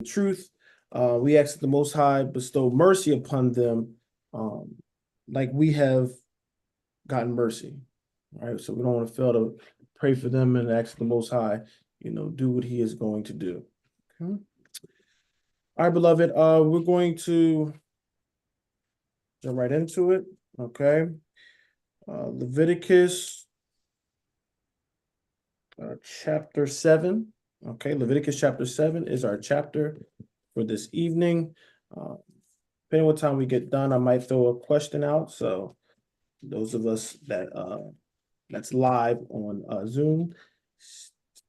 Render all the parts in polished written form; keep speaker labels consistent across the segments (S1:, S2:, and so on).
S1: truth. We ask that the Most High bestow mercy upon them, like we have gotten mercy. All right, so we don't want to fail to pray for them and ask the Most High, do what He is going to do. Okay. All right, beloved. We're going to jump right into it. Okay. Leviticus chapter 7. Okay, Leviticus chapter 7 is our chapter for this evening. Depending on what time we get done, I might throw a question out. So those of us that's live on Zoom,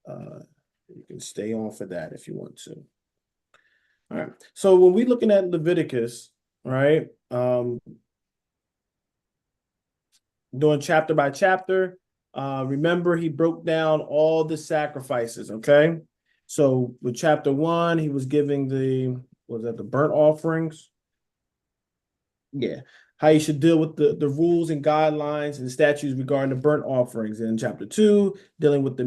S1: you can stay on for that if you want to. All right. So when we're looking at Leviticus, right, doing chapter by chapter, remember he broke down all the sacrifices. Okay. So with chapter 1, he was giving the burnt offerings? Yeah. How you should deal with the rules and guidelines and statutes regarding the burnt offerings. And in chapter 2, dealing with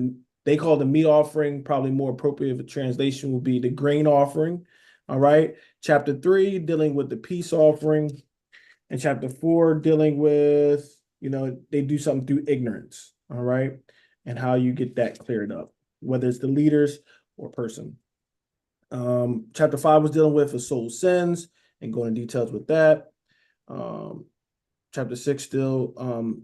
S1: they call the meat offering, probably more appropriate of a translation would be the grain offering. All right. Chapter 3, dealing with the peace offering. And chapter 4, dealing with, they do something through ignorance. All right. And how you get that cleared up, whether it's the leaders or person. Chapter 5 was dealing with a soul sins and going into details with that. Chapter 6 still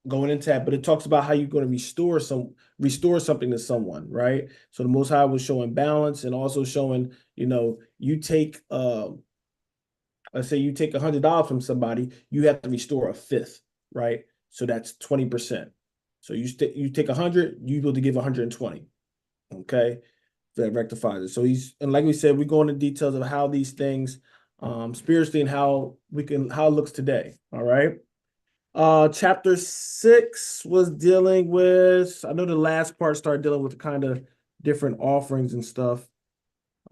S1: going into that, but it talks about how you're going to restore something to someone, right? So the Most High was showing balance and also showing, you take let's say you take $100 from somebody, you have to restore a fifth, right? So that's 20%. So you take 100, you able to give 120. Okay, that rectifies it. So and like we said, we go into details of how these things spiritually and how it looks today. All right. Chapter 6 was dealing with, I know the last part started dealing with kind of different offerings and stuff.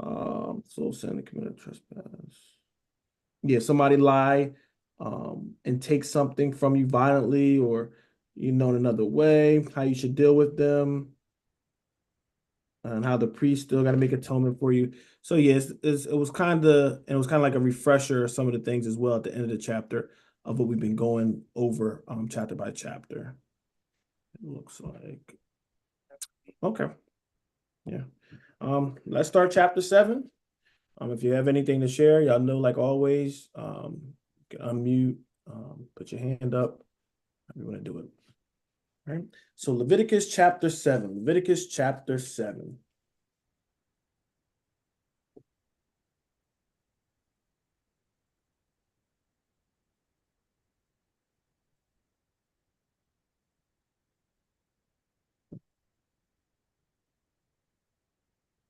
S1: So sin and committed trespass. Yeah, somebody lie and take something from you violently or in another way, how you should deal with them, and how the priest still got to make atonement for you. So yes, it was kind of like a refresher of some of the things as well at the end of the chapter of what we've been going over chapter by chapter. It looks like okay, yeah. Let's start chapter 7. If you have anything to share, y'all know like always, you can unmute, put your hand up. How you want to do it? All right. So Leviticus chapter 7. Leviticus chapter 7.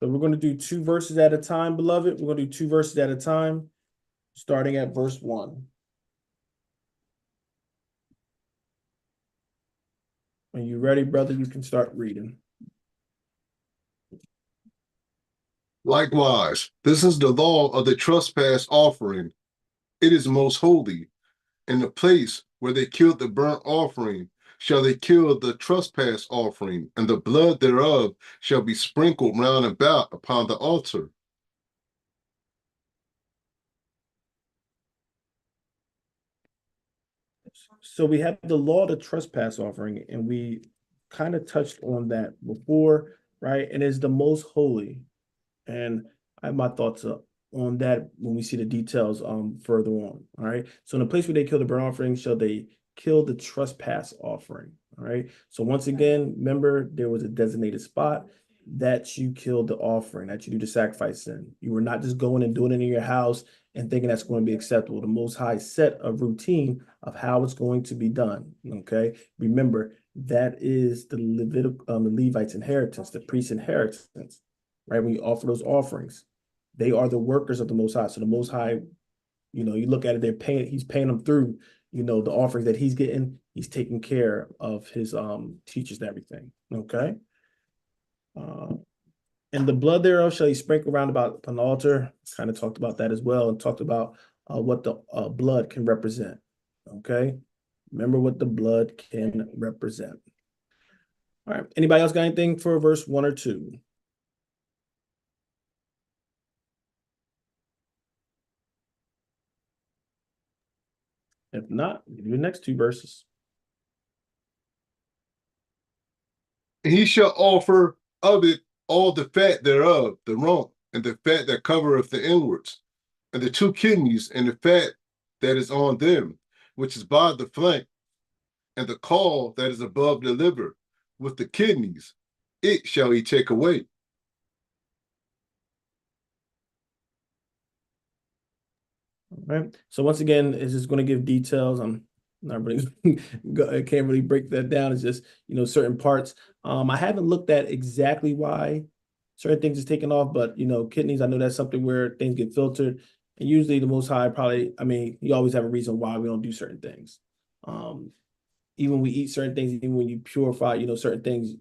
S1: So we're going to do 2 verses at a time, beloved. We're going to do 2 verses at a time, starting at verse 1. When you're ready, brother, you can start reading.
S2: Likewise, this is the law of the trespass offering. It is most holy. In the place where they killed the burnt offering, shall they kill the trespass offering, and the blood thereof shall be sprinkled round about upon the altar.
S1: So we have the law of the trespass offering, and we kind of touched on that before, right? And it's the most holy. And I have my thoughts on that when we see the details further on. All right. So in the place where they kill the burnt offering, shall they kill the trespass offering? All right. So once again, remember there was a designated spot that you killed the offering, that you do the sacrifice in. You were not just going and doing it in your house and thinking that's going to be acceptable. The Most High set a routine of how it's going to be done. Okay. Remember, that is the the Levites' inheritance, the priest's inheritance, right? When you offer those offerings, they are the workers of the Most High. So the Most High, you look at it, he's paying them through, the offerings that he's getting, he's taking care of his teachers and everything. Okay. And the blood thereof shall he sprinkle round about upon the altar. Kind of talked about that as well, and talked about what the blood can represent. Okay. Remember what the blood can represent. All right. Anybody else got anything for verse 1 or 2? If not, do the next two verses.
S2: And he shall offer of it all the fat thereof, the rump, and the fat that covereth the inwards, and the two kidneys, and the fat that is on them, which is by the flank, and the caul that is above the liver, with the kidneys, it shall he take away.
S1: All right. So once again, it's just going to give details. I'm not really, I can't really break that down. It's just, certain parts. I haven't looked at exactly why certain things is taken off, but kidneys, I know that's something where things get filtered. And usually the Most High probably, I mean, you always have a reason why we don't do certain things. Even when we eat certain things, even when you purify, certain things,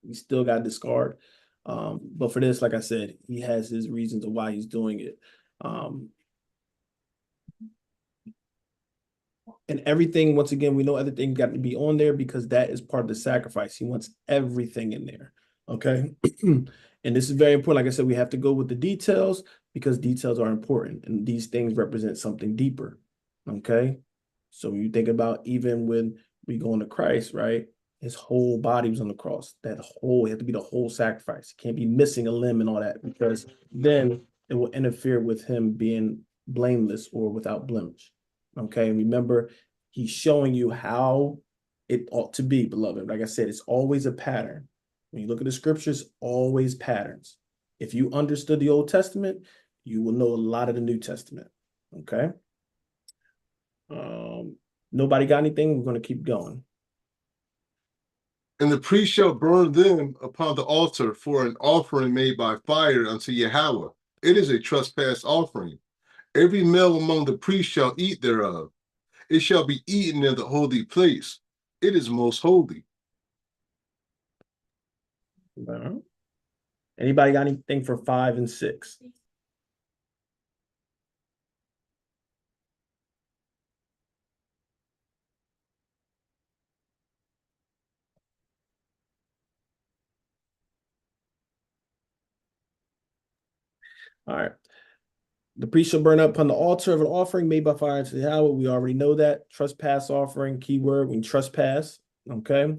S1: you still got to discard. But for this, like I said, he has his reasons of why he's doing it. And everything, once again, we know everything got to be on there because that is part of the sacrifice. He wants everything in there. Okay. And this is very important. Like I said, we have to go with the details because details are important and these things represent something deeper. Okay. So when you think about even when we go into Christ, right? His whole body was on the cross. That whole, it had to be the whole sacrifice. It can't be missing a limb and all that because then it will interfere with him being blameless or without blemish. Okay. Remember, he's showing you how it ought to be, beloved. Like I said, it's always a pattern. When you look at the scriptures, always patterns. If you understood the Old Testament, you will know a lot of the New Testament. Okay. Nobody got anything? We're going to keep going.
S2: And the priest shall burn them upon the altar for an offering made by fire unto Yahweh. It is a trespass offering. Every male among the priests shall eat thereof. It shall be eaten in the holy place. It is most holy.
S1: Anybody got anything for 5 and 6? All right. The priest shall burn up upon the altar of an offering made by fire to Yahweh. We already know that. Trespass offering, keyword, when trespass. Okay.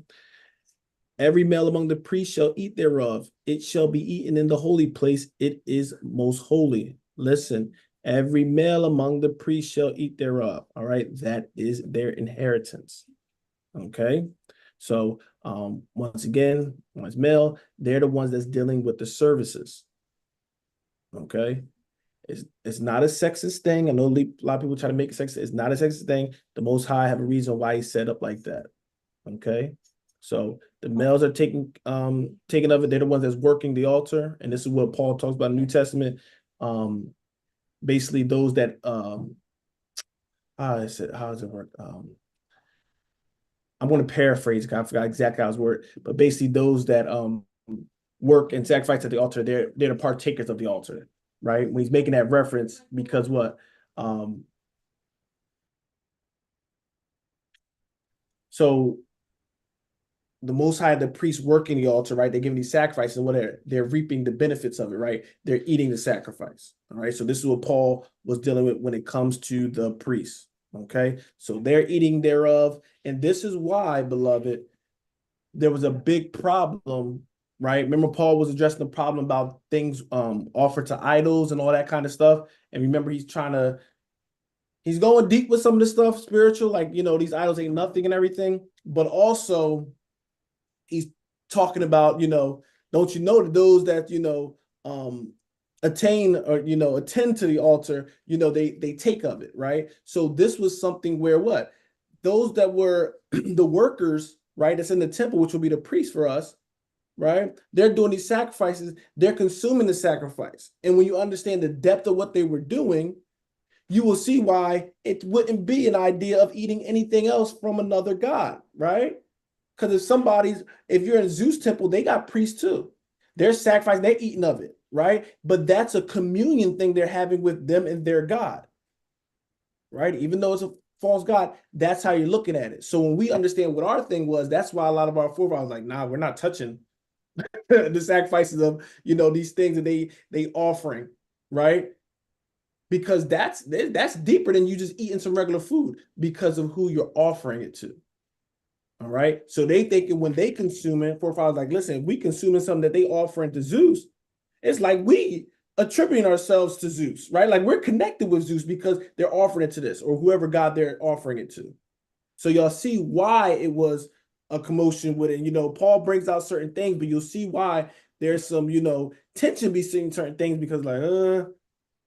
S1: Every male among the priests shall eat thereof. It shall be eaten in the holy place. It is most holy. Listen, every male among the priests shall eat thereof. All right. That is their inheritance. Okay. So once again, once male, they're the ones that's dealing with the services. Okay. It's not a sexist thing. I know a lot of people try to make it sexist. It's not a sexist thing. The Most High have a reason why he's set up like that. Okay. So the males are taking of it. They're the ones that's working the altar. And this is what Paul talks about in the New Testament. Basically those that how does it work? I'm going to paraphrase because I forgot exactly how it's worded, but basically those that work and sacrifice at the altar, they're the partakers of the altar, right? When he's making that reference, because what? So the Most High, the priests working the altar, right? They're giving these sacrifices, and they're reaping the benefits of it, right? They're eating the sacrifice. All right. So this is what Paul was dealing with when it comes to the priests. Okay. So they're eating thereof. And this is why, beloved, there was a big problem, right? Remember, Paul was addressing the problem about things offered to idols and all that kind of stuff. And remember, he's going deep with some of this stuff, spiritual, like these idols ain't nothing and everything, but also he's talking about, don't you know that those that, attain or, attend to the altar, they take of it, right? So this was something where what? Those that were the workers, right, that's in the temple, which will be the priest for us, right? They're doing these sacrifices, they're consuming the sacrifice. And when you understand the depth of what they were doing, you will see why it wouldn't be an idea of eating anything else from another god, right? Because if you're in Zeus temple, they got priests too. They're sacrificing, they're eating of it, right? But that's a communion thing they're having with them and their God, right? Even though it's a false God, that's how you're looking at it. So when we understand what our thing was, that's why a lot of our forefathers like, nah, we're not touching the sacrifices of, these things that they offering, right? because that's deeper than you just eating some regular food because of who you're offering it to. All right. So they thinking when they consume it, forefathers like, listen, if we consuming something that they offering to Zeus, it's like we attributing ourselves to Zeus, right? Like we're connected with Zeus because they're offering it to this or whoever God they're offering it to. So y'all see why it was a commotion with it. You know, Paul brings out certain things, but you'll see why there's some, tension between certain things because like,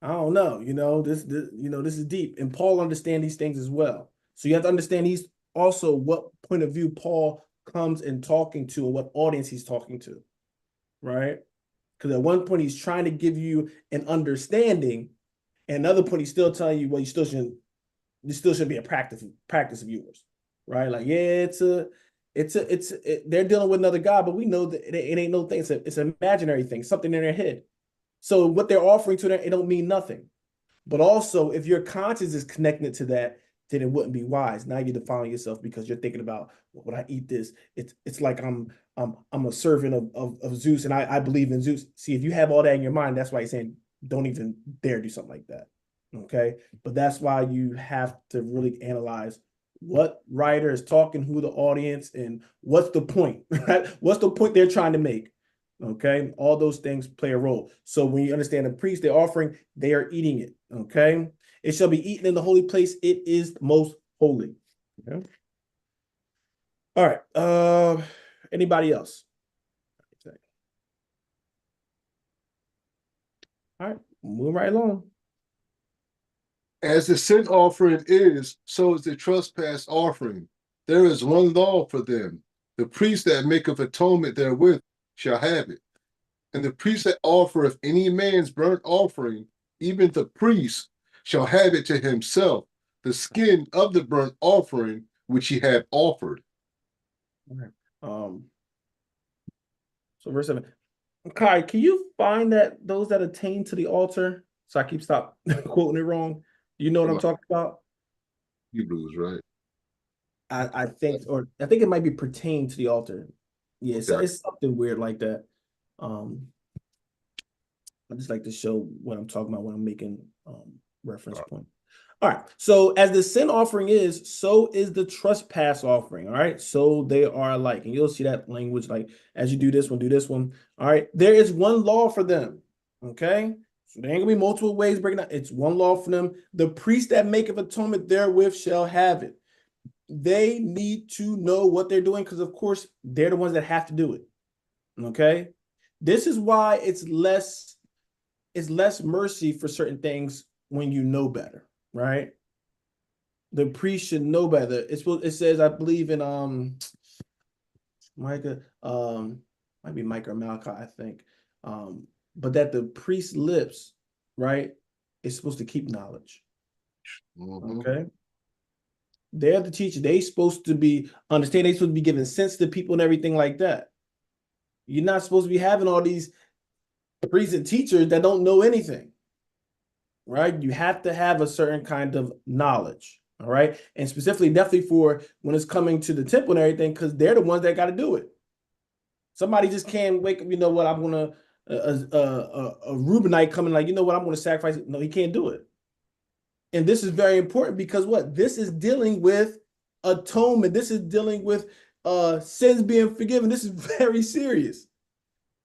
S1: I don't know, this is deep. And Paul understands these things as well. So you have to understand he's also what point of view Paul comes and talking to and what audience he's talking to, right? Because at one point he's trying to give you an understanding, and another point he's still telling you, well, you still should be a practice of yours, right? Like, yeah, they're dealing with another God, but we know that it ain't no thing. It's an imaginary thing, something in their head. So what they're offering to them, it don't mean nothing. But also, if your conscience is connected to that, then it wouldn't be wise. Now you're defiling yourself because you're thinking about, well, when I eat this, it's like I'm a servant of Zeus and I believe in Zeus. See, if you have all that in your mind, that's why he's saying don't even dare do something like that. Okay. But that's why you have to really analyze what writer is talking, who the audience, and what's the point, right? What's the point they're trying to make? Okay, all those things play a role. So when you understand the priest, they're offering, they are eating it. Okay, it shall be eaten in the holy place. It is most holy. Okay. All right. Anybody else? All right, move right along.
S2: As the sin offering is, so is the trespass offering. There is one law for them. The priest that maketh atonement therewith shall have it. And the priest that offereth any man's burnt offering, even the priest, shall have it to himself, the skin of the burnt offering which he had offered.
S1: All right. So verse 7. Kai, can you find that those that attain to the altar? So I keep stop quoting it wrong. You know what I'm talking about?
S2: Hebrews, right?
S1: I think, or I think it might be pertain to the altar. Yeah,
S2: Okay.
S1: it's something weird like that. I just like to show what I'm talking about when I'm making reference point. All right. So as the sin offering is, so is the trespass offering. All right. So they are alike. And you'll see that language like as you do this one, do this one. All right. There is one law for them. Okay. So there ain't gonna be multiple ways breaking down. It's one law for them. The priest that maketh atonement therewith shall have it. They need to know what they're doing because, of course, they're the ones that have to do it. Okay. This is why it's less mercy for certain things when you know better, right? The priest should know better. It says, I believe in Micah, might be Micah or Malachi, I think. But that the priest's lips, right, is supposed to keep knowledge. Okay. They're the teacher. They supposed to be understand, they supposed to be giving sense to people and everything like that. You're not supposed to be having all these priests and teachers that don't know anything, right? You have to have a certain kind of knowledge, all right? And specifically, definitely for when it's coming to the temple and everything, because they're the ones that got to do it. Somebody just can't wake up, you know what, I'm going to, a Reubenite coming like, you know what, I'm going to sacrifice. No, he can't do it. And this is very important because what? This is dealing with atonement. This is dealing with sins being forgiven. This is very serious.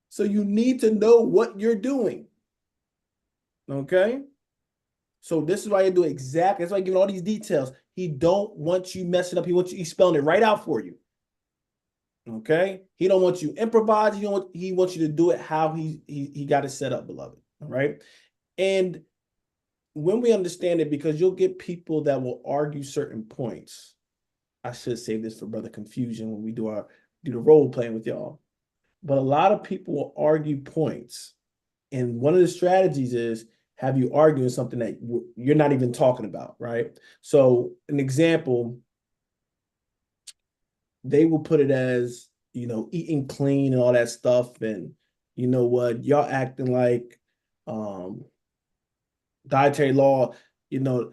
S1: So you need to know what you're doing. Okay? So this is why you do it exactly. That's why I give all these details. He don't want you messing up. He's spelling it right out for you. Okay? He don't want you improvise. He wants you to do it how he got it set up, beloved. All right. And when we understand it, because you'll get people that will argue certain points. I should save this for brother confusion when we do the role playing with y'all. But a lot of people will argue points. And one of the strategies is have you arguing something that you're not even talking about, right? So an example, they will put it as, eating clean and all that stuff. And you know what, y'all acting like dietary law,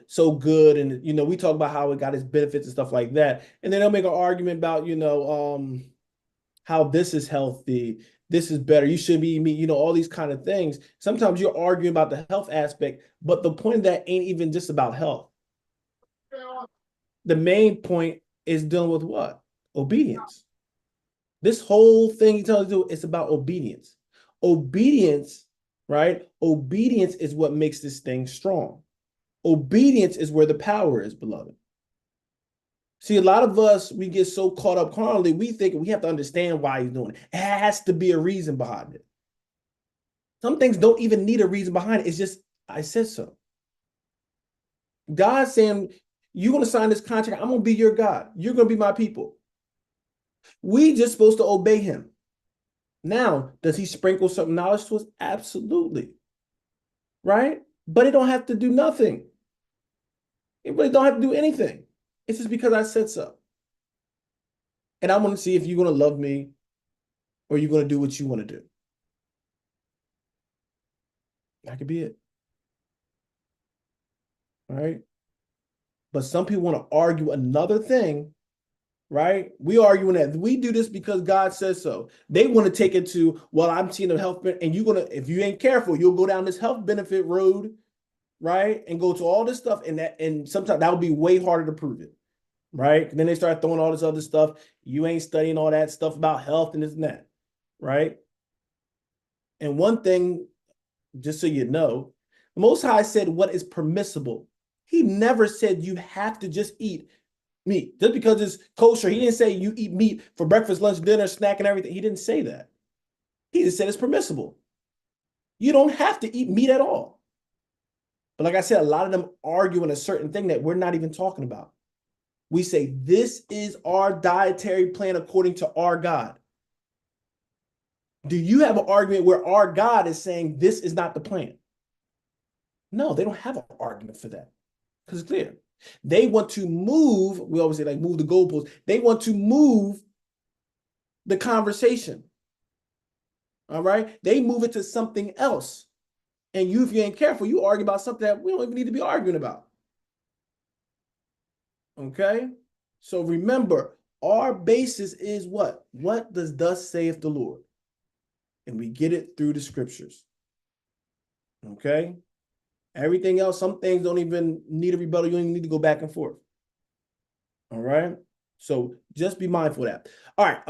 S1: so good. And, we talk about how it got its benefits and stuff like that. And then they'll make an argument about, how this is healthy this is better. You shouldn't be eating meat, all these kind of things. Sometimes you're arguing about the health aspect, but the point of that ain't even just about health. The main point is dealing with what? Obedience. This whole thing he tells you is about obedience. Obedience, right? Obedience is what makes this thing strong. Obedience is where the power is, beloved. See, a lot of us, we get so caught up carnally, we think we have to understand why he's doing it. It has to be a reason behind it. Some things don't even need a reason behind it. It's just, I said so. God's saying, you're going to sign this contract. I'm going to be your God. You're going to be my people. We just supposed to obey him. Now, does he sprinkle some knowledge to us? Absolutely. Right? But it don't have to do nothing. It really don't have to do anything. It's just because I said so. And I want to see if you're going to love me or you're going to do what you want to do. That could be it. All right. But some people want to argue another thing, right? We arguing that we do this because God says so. They want to take it to, well, I'm seeing a health benefit, and you're going to, if you ain't careful, you'll go down this health benefit road, right? And go to all this stuff. And sometimes that would be way harder to prove it, right? And then they start throwing all this other stuff. You ain't studying all that stuff about health and this and that, right? And one thing, just so you know, the Most High said what is permissible. He never said you have to just eat meat. Just because it's kosher, he didn't say you eat meat for breakfast, lunch, dinner, snack, and everything. He didn't say that. He just said it's permissible. You don't have to eat meat at all. But like I said, a lot of them argue in a certain thing that we're not even talking about. We say, this is our dietary plan according to our God. Do you have an argument where our God is saying this is not the plan? No, they don't have an argument for that because it's clear. They want to move, we always say like move the goalposts. They want to move the conversation. All right. They move it to something else. And you, if you ain't careful, you argue about something that we don't even need to be arguing about. Okay. So remember, our basis is what? What does thus saith the Lord? And we get it through the scriptures. Okay. Everything else, some things don't even need a rebuttal. You don't even need to go back and forth. All right. So just be mindful of that. All right.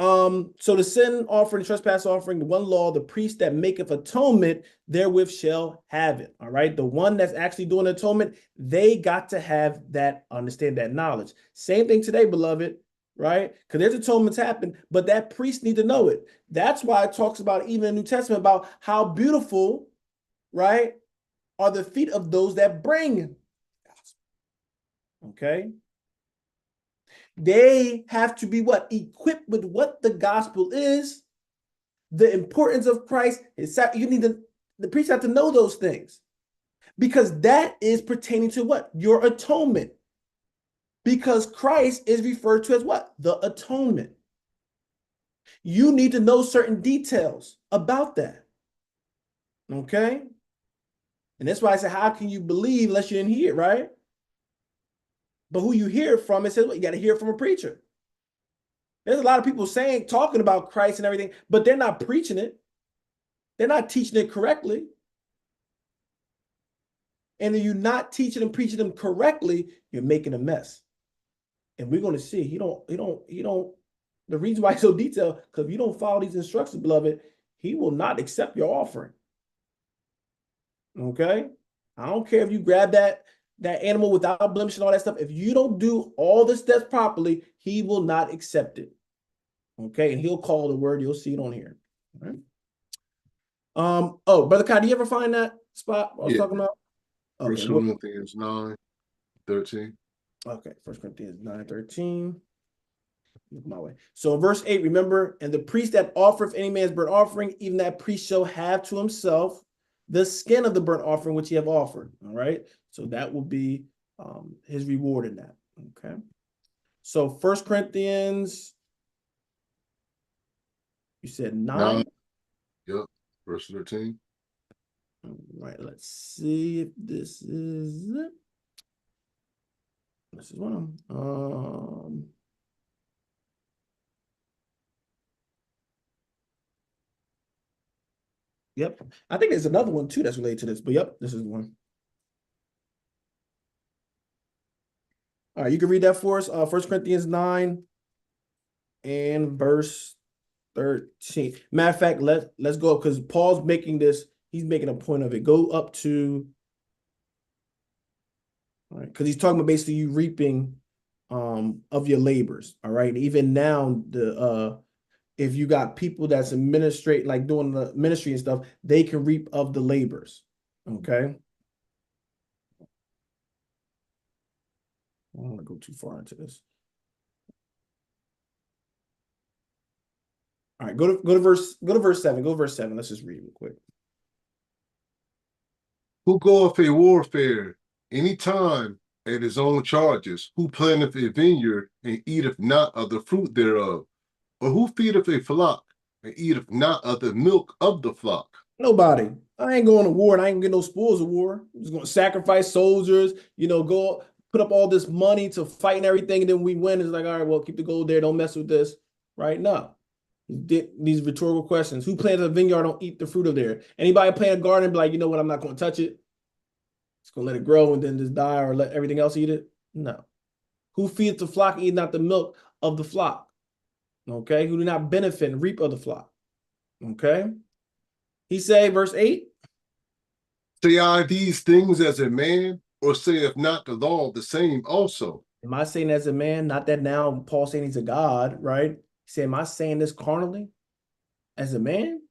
S1: So the sin offering, the trespass offering, the one law, the priest that maketh atonement therewith shall have it. All right. The one that's actually doing atonement, they got to have that, understand that knowledge. Same thing today, beloved. Right? Because there's atonements happen, but that priest need to know it. That's why it talks about even in the New Testament about how beautiful, right, are the feet of those that bring. Okay. They have to be what? Equipped with what the gospel is, the importance of Christ. You need to, the priest have to know those things because that is pertaining to what? Your atonement. Because Christ is referred to as what? The atonement. You need to know certain details about that. Okay? And that's why I say, how can you believe unless you didn't hear it, right? But who you hear it from, it says, well, you got to hear it from a preacher. There's a lot of people saying, talking about Christ and everything, but they're not preaching it. They're not teaching it correctly. And if you're not teaching and preaching them correctly, you're making a mess. And we're going to see, the reason why he's so detailed, because if you don't follow these instructions, beloved, he will not accept your offering. Okay? I don't care if you grab that animal without blemish and all that stuff. If you don't do all the steps properly, he will not accept it. Okay, and he'll call the word. You'll see it on here. All right. Oh, Brother Kai, do you ever find that spot I was talking about? Okay.
S2: 1 Corinthians 9:13.
S1: Okay, 1 Corinthians 9:13. Look my way. So verse 8, remember, and the priest that offereth any man's burnt offering, even that priest shall have to himself the skin of the burnt offering which he have offered. All right. So that will be his reward in that. Okay. So 1 Corinthians, you said 9?
S2: Yep. Verse 13.
S1: All right. Let's see if this is it. This is one of them. Yep. I think there's another one too that's related to this, but yep, this is one. All right, you can read that for us. 1 Corinthians 9 and verse 13. Matter of fact, let's go up because Paul's making this, he's making a point of it. Go up to, all right, because he's talking about basically you reaping of your labors. All right. Even now, the if you got people that's administrate like doing the ministry and stuff, they can reap of the labors. Okay. I don't want to go too far into this. All right, go to verse 7. Go to verse 7. Let's just read it real quick.
S2: Who goeth a warfare any time at his own charges? Who planteth a vineyard and eateth not of the fruit thereof? Or who feedeth a flock and eateth not of the milk of the flock?
S1: Nobody. I ain't going to war and I ain't gonna get no spoils of war. I'm just gonna sacrifice soldiers, go put up all this money to fight and everything, and then we win. It's like, all right, well, keep the gold there, don't mess with this. Right? No. These rhetorical questions. Who plants a vineyard don't eat the fruit of there? Anybody plant a garden and be like, you know what, I'm not gonna touch it. It's gonna let it grow and then just die or let everything else eat it? No. Who feeds the flock, eat not the milk of the flock? Okay, who do not benefit and reap of the flock. Okay. He say, verse 8.
S2: Say I these things as a man, or saith not the law the same also?
S1: Am I saying as a man? Not that now Paul saying he's a God, right? He said, am I saying this carnally as a man?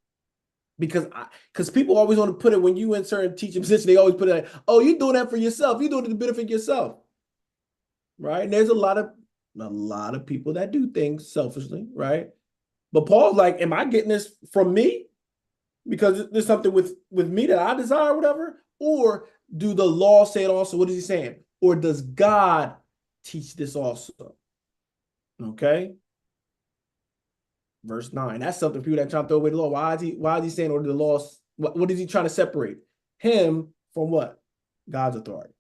S1: Because people always want to put it when you in certain teaching position, they always put it like, oh, you're doing that for yourself. You're doing it to benefit yourself. Right? And there's a lot of people that do things selfishly, right? But Paul's like, am I getting this from me? Because there's something with me that I desire, or whatever, or do the law say it also? What is he saying? Or does God teach this also? Okay. Verse 9. That's something people that try to throw away the law. Why is he saying, or the law? What is he trying to separate? Him from what? God's authority.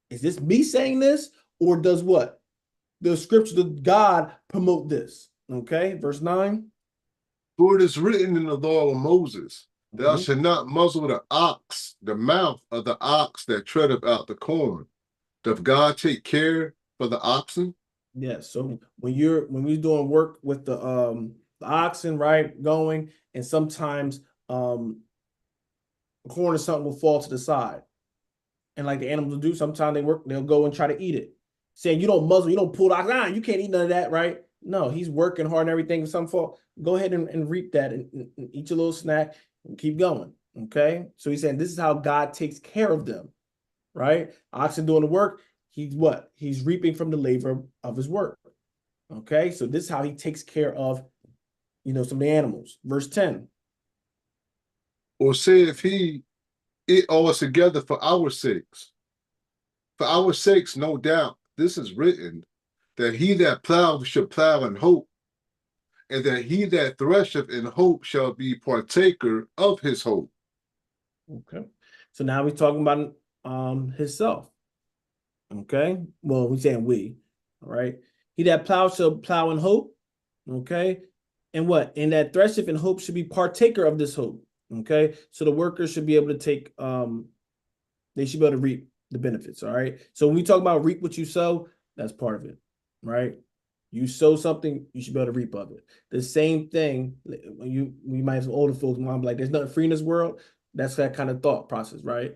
S1: Is this me saying this, or does what? The scripture of God promote this? Okay. Verse 9.
S2: For it is written in the law of Moses, thou shalt not muzzle the mouth of the ox that treadeth out the corn. Doth God take care for the oxen?
S1: Yes. So when we're doing work with the oxen, right, going, and sometimes corn or something will fall to the side. And like the animals will do, sometimes they'll go and try to eat it. Saying you don't muzzle, you don't pull the ox, you can't eat none of that, right? No, he's working hard and everything. Some fall, go ahead and reap that and eat your little snack and keep going. Okay. So he's saying this is how God takes care of them, right? Oxen doing the work, he's what? He's reaping from the labor of his work. Okay. So this is how he takes care of, some of the animals. Verse 10.
S2: Or saith he, it all is together for our sakes? For our sakes, no doubt, this is written, that he that ploweth shall plow in hope, and that he that thresheth in hope shall be partaker of his hope.
S1: Okay. So now we're talking about himself. Okay. Well, we're saying we. All right. He that plows shall plow in hope. Okay. And what? And that thresheth in hope should be partaker of this hope. Okay. So the workers should be able to take they should be able to reap the benefits. All right. So when we talk about reap what you sow, that's part of it. Right. You sow something, you should be able to reap of it. The same thing when we might have some older folks, mom, like there's nothing free in this world. That's that kind of thought process, right?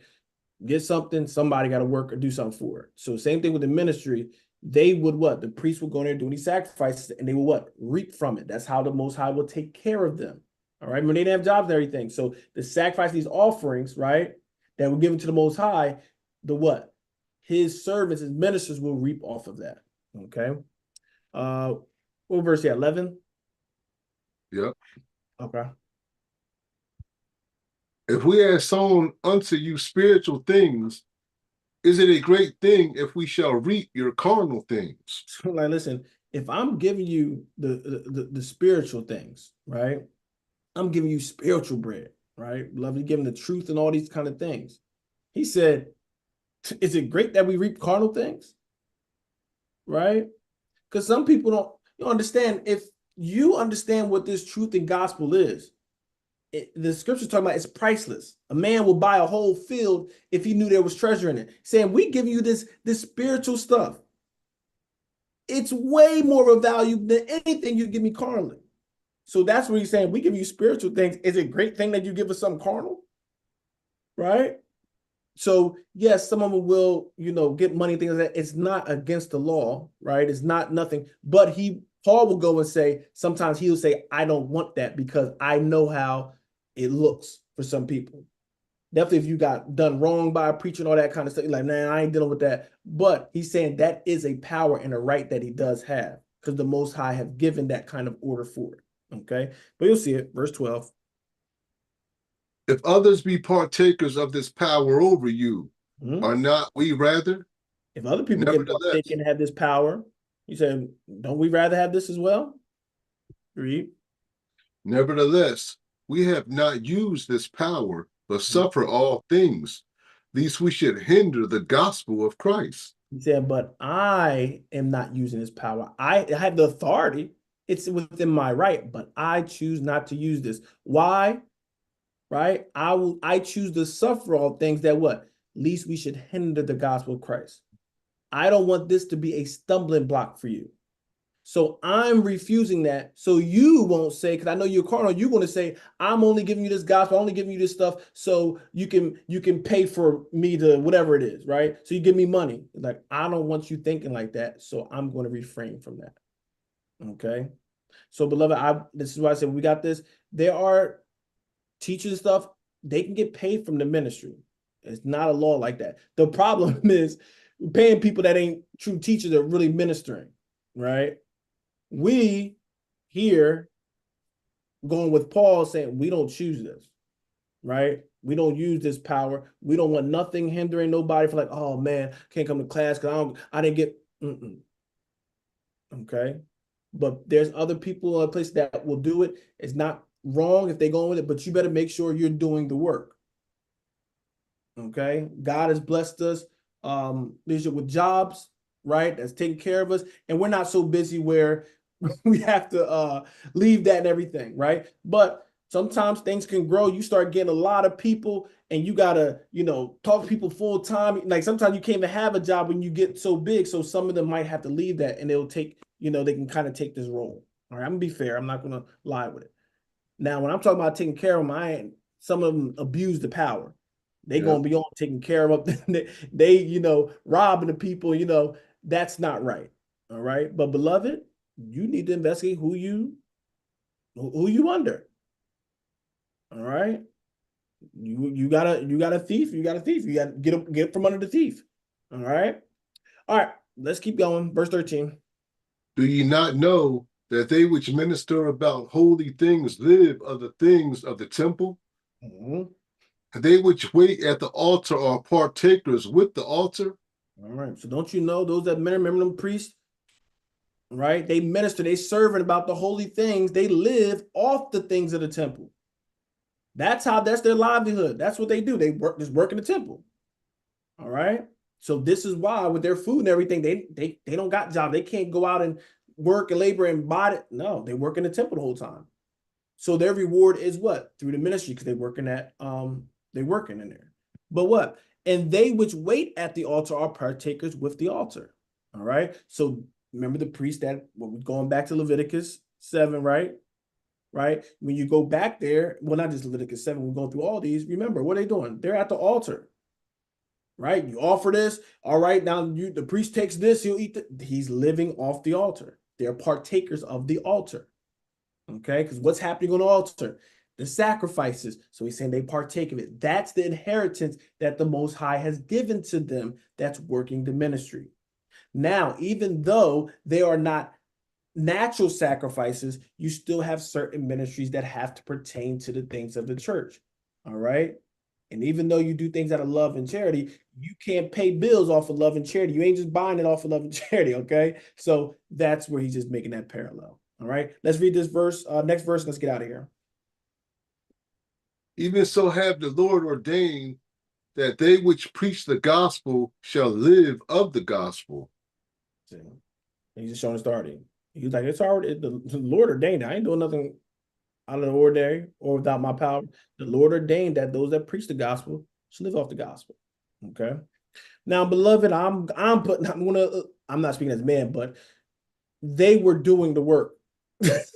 S1: Get something, somebody got to work or do something for it. So same thing with the ministry. They would what? The priests would go in there doing these sacrifices and they will what? Reap from it. That's how the Most High will take care of them. All right. When they didn't have jobs and everything. So the sacrifice, these offerings, right? That were given to the Most High, the what? His servants, his ministers will reap off of that. Okay. What verse? Yeah, 11.
S2: Yep.
S1: Okay.
S2: If we have sown unto you spiritual things, is it a great thing if we shall reap your carnal things?
S1: So like, listen, if I'm giving you the spiritual things, right? I'm giving you spiritual bread, right? Love you giving the truth and all these kind of things. He said, is it great that we reap carnal things? Right? Because some people don't understand. If you understand what this truth and gospel is, the scripture's talking about it's priceless. A man will buy a whole field if he knew there was treasure in it. Saying we give you this spiritual stuff. It's way more of a value than anything you give me carnally. So that's what he's saying. We give you spiritual things. Is it a great thing that you give us something carnal? Right? So yes, some of them will, get money, things like that. It's not against the law, right? It's not nothing. But Paul will go and say, sometimes he'll say, I don't want that because I know how it looks for some people. Definitely if you got done wrong by preaching all that kind of stuff, you're like, nah, I ain't dealing with that. But he's saying that is a power and a right that he does have because the Most High have given that kind of order for it. Okay. But you'll see it. Verse 12.
S2: If others be partakers of this power over you,
S1: Mhm.
S2: are not we rather?
S1: If other people can partake
S2: Nevertheless,
S1: and have this power, he said, don't we rather have this as well? Read.
S2: nevertheless, we have not used this power, but
S1: Mhm.
S2: suffer all things, lest we should hinder the gospel of Christ.
S1: He said, but I am not using this power. I have the authority. It's within my right, but I choose not to use this. Why? Right? I choose to suffer all things that what? Least we should hinder the gospel of Christ. I don't want this to be a stumbling block for you. So I'm refusing that. So you won't say, because I know you're carnal, you're going to say, I'm only giving you this gospel, I'm only giving you this stuff so you can pay for me to whatever it is, right? So you give me money. Like, I don't want you thinking like that. So I'm going to refrain from that. Okay. So beloved, this is why I said we got this. There are teachers and stuff, they can get paid from the ministry. It's not a law like that. The problem is paying people that ain't true teachers that are really ministering, right? We here going with Paul saying we don't choose this, right? We don't use this power. We don't want nothing hindering nobody for like, oh man, can't come to class because I didn't get okay. But there's other people in a place that will do it. It's not wrong if they go with it, but you better make sure you're doing the work. Okay. God has blessed us with jobs, right? That's taking care of us. And we're not so busy where we have to leave that and everything, right? But sometimes things can grow. You start getting a lot of people and you gotta, talk to people full time. Like sometimes you can't even have a job when you get so big. So some of them might have to leave that and they'll take, they can kind of take this role. All right. I'm gonna be fair. I'm not gonna lie with it. Now, when I'm talking about taking care of them, some of them abuse the power. They gonna
S2: Yep.
S1: be on taking care of them. They, robbing the people. That's not right. All right, but beloved, you need to investigate who you under. All right, you got a thief. You got a thief. You got to get from under the thief. All right. Let's keep going. Verse 13.
S2: Do ye not know that they which minister about holy things live of the things of the temple?
S1: Mhm.
S2: And they which wait at the altar are partakers with the altar?
S1: All right. So don't you know those that remember them priests? Right? They minister, they serving about the holy things. They live off the things of the temple. That's their livelihood. That's what they do. They work in the temple. All right. So this is why with their food and everything, they don't got job. They can't go out and work and labor and buy it. No, they work in the temple the whole time. So their reward is what? Through the ministry, because they're working in there. But what? And they which wait at the altar are partakers with the altar. All right. So remember the priest that we're going back to Leviticus 7, right? Right. When you go back there, well, not just Leviticus 7, we're going through all these. Remember, what are they doing? They're at the altar, right? You offer this. All right. Now the priest takes this, he'll eat he's living off the altar. They're partakers of the altar. Okay, because what's happening on the altar? The sacrifices. So he's saying they partake of it. That's the inheritance that the Most High has given to them that's working the ministry. Now, even though they are not natural sacrifices, you still have certain ministries that have to pertain to the things of the church. All right. And even though you do things out of love and charity, you can't pay bills off of love and charity. You ain't just buying it off of love and charity. Okay. So that's where he's just making that parallel. All right. Let's read this verse. Next verse. Let's get out of here.
S2: Even so have the Lord ordained that they which preach the gospel shall live of the gospel.
S1: See, he's just showing us starting. He's like, it's already the Lord ordained it. I ain't doing nothing. out of the ordinary or without my power. The Lord ordained that those that preach the gospel should live off the gospel. Okay. Now, beloved, I'm not speaking as a man, but they were doing the work.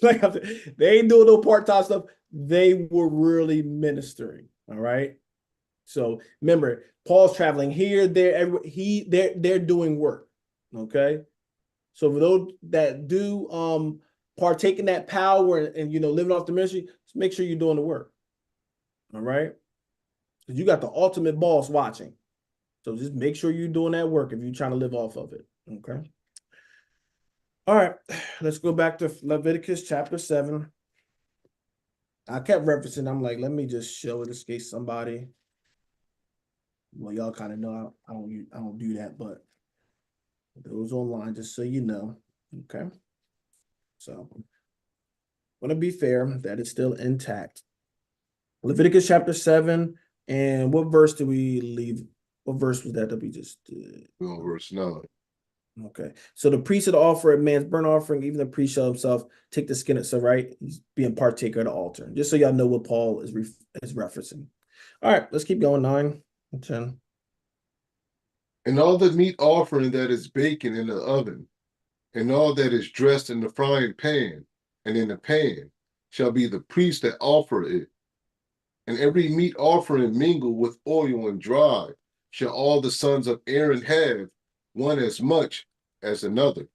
S1: Like I said, they ain't doing no part-time stuff. They were really ministering. All right. So remember, Paul's traveling here, there, they're doing work. Okay. So for those that do partake in that power and living off the ministry, just make sure you're doing the work. All right. Because you got the ultimate boss watching. So just make sure you're doing that work if you're trying to live off of it. Okay. All right. Let's go back to Leviticus chapter 7. I kept referencing, I'm like, let me just show it in case somebody. Well, y'all kind of know I don't do that, but those online, just so you know. Okay. So I want to be fair, that is still intact. Leviticus chapter 7. And what verse did we leave? What verse was that we just did?
S2: Verse 9.
S1: Okay. So the priest should offer a man's burnt offering, even the priest shall himself take the skin itself, right? He's being partaker of the altar. Just so y'all know what Paul is referencing. All right, let's keep going. 9 and 10.
S2: And all the meat offering that is baking in the oven, and all that is dressed in the frying pan and in the pan, shall be the priest that offer it. And every meat offering mingled with oil and dry shall all the sons of Aaron have, one as much as another.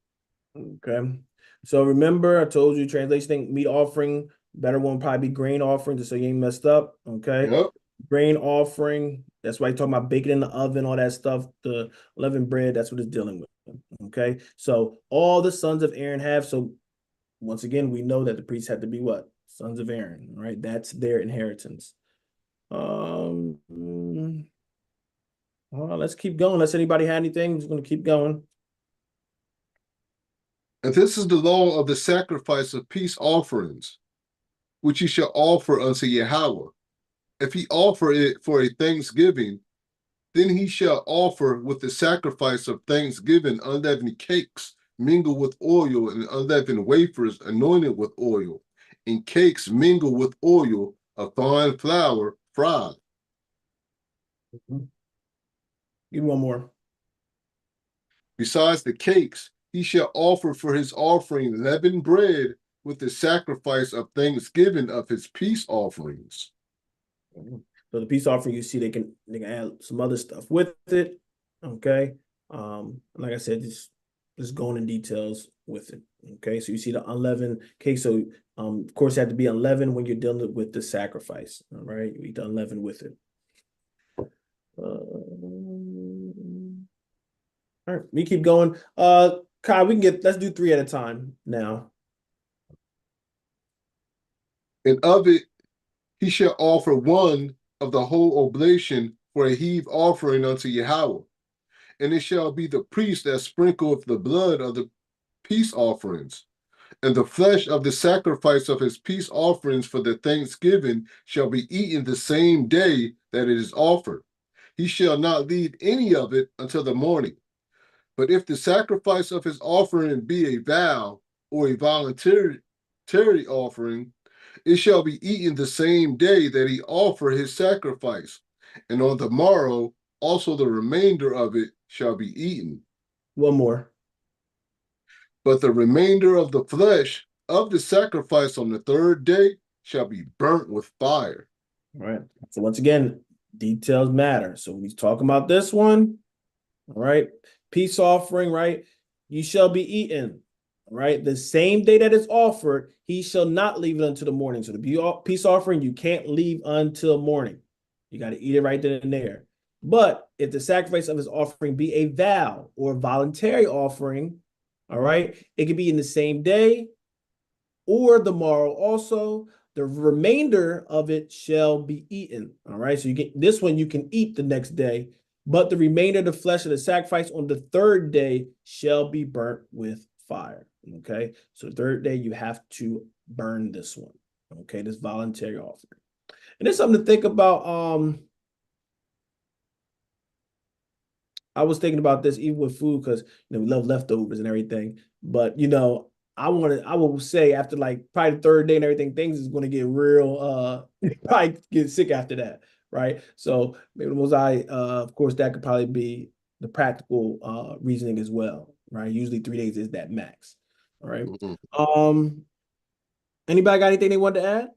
S1: Okay. So remember, I told you translation thing, meat offering, better one probably be grain offering, just so you ain't messed up. Okay.
S2: Yep.
S1: Grain offering. That's why you're talking about baking in the oven, all that stuff, the leavened bread, that's what it's dealing with. Okay. So all the sons of Aaron have. So once again, we know that the priests had to be what? Sons of Aaron, right? That's their inheritance. Well, let's keep going. Unless anybody had anything, I'm just going to keep going.
S2: And this is the law of the sacrifice of peace offerings, which ye shall offer unto Yahweh. If he offer it for a thanksgiving, then he shall offer with the sacrifice of thanksgiving unleavened cakes mingled with oil, and unleavened wafers anointed with oil, and cakes mingled with oil of fine flour fried.
S1: Give me one more.
S2: Besides the cakes, he shall offer for his offering leavened bread with the sacrifice of thanksgiving of his peace offerings.
S1: So the peace offering, you see, they can add some other stuff with it. Okay. Like I said, just going in details with it. Okay. So you see the unleavened cake. So of course it had to be unleavened when you're dealing with the sacrifice. All right. You eat the unleavened with it. All right, we keep going. Kai, let's do 3 at a time now.
S2: And of it he shall offer one of the whole oblation for a heave offering unto Yahweh. And it shall be the priest that sprinkleth the blood of the peace offerings, and the flesh of the sacrifice of his peace offerings for the thanksgiving shall be eaten the same day that it is offered. He shall not leave any of it until the morning. But if the sacrifice of his offering be a vow or a voluntary offering, it shall be eaten the same day that he offer his sacrifice, and on the morrow also the remainder of it shall be eaten.
S1: One more.
S2: But the remainder of the flesh of the sacrifice on the third day shall be burnt with fire.
S1: All right. So once again, details matter. So we're talking about this one. All right. Peace offering, right? You shall be eaten. All right. The same day that it's offered, he shall not leave it until the morning. So the peace offering, you can't leave until morning. You got to eat it right then and there. But if the sacrifice of his offering be a vow or voluntary offering, all right, it could be in the same day or the morrow also. The remainder of it shall be eaten. All right. So you get this one, you can eat the next day, but the remainder of the flesh of the sacrifice on the third day shall be burnt with fire. Okay. So the third day, you have to burn this one. Okay. This voluntary offering. And there's something to think about. I was thinking about this even with food because we love leftovers and everything. But I will say after like probably the third day and everything, things is going to get real, probably get sick after that, right? So maybe the Most High, of course, that could probably be the practical reasoning as well, right? Usually 3 days is that max, all right?
S2: Mhm.
S1: Um, Anybody got anything they want to add?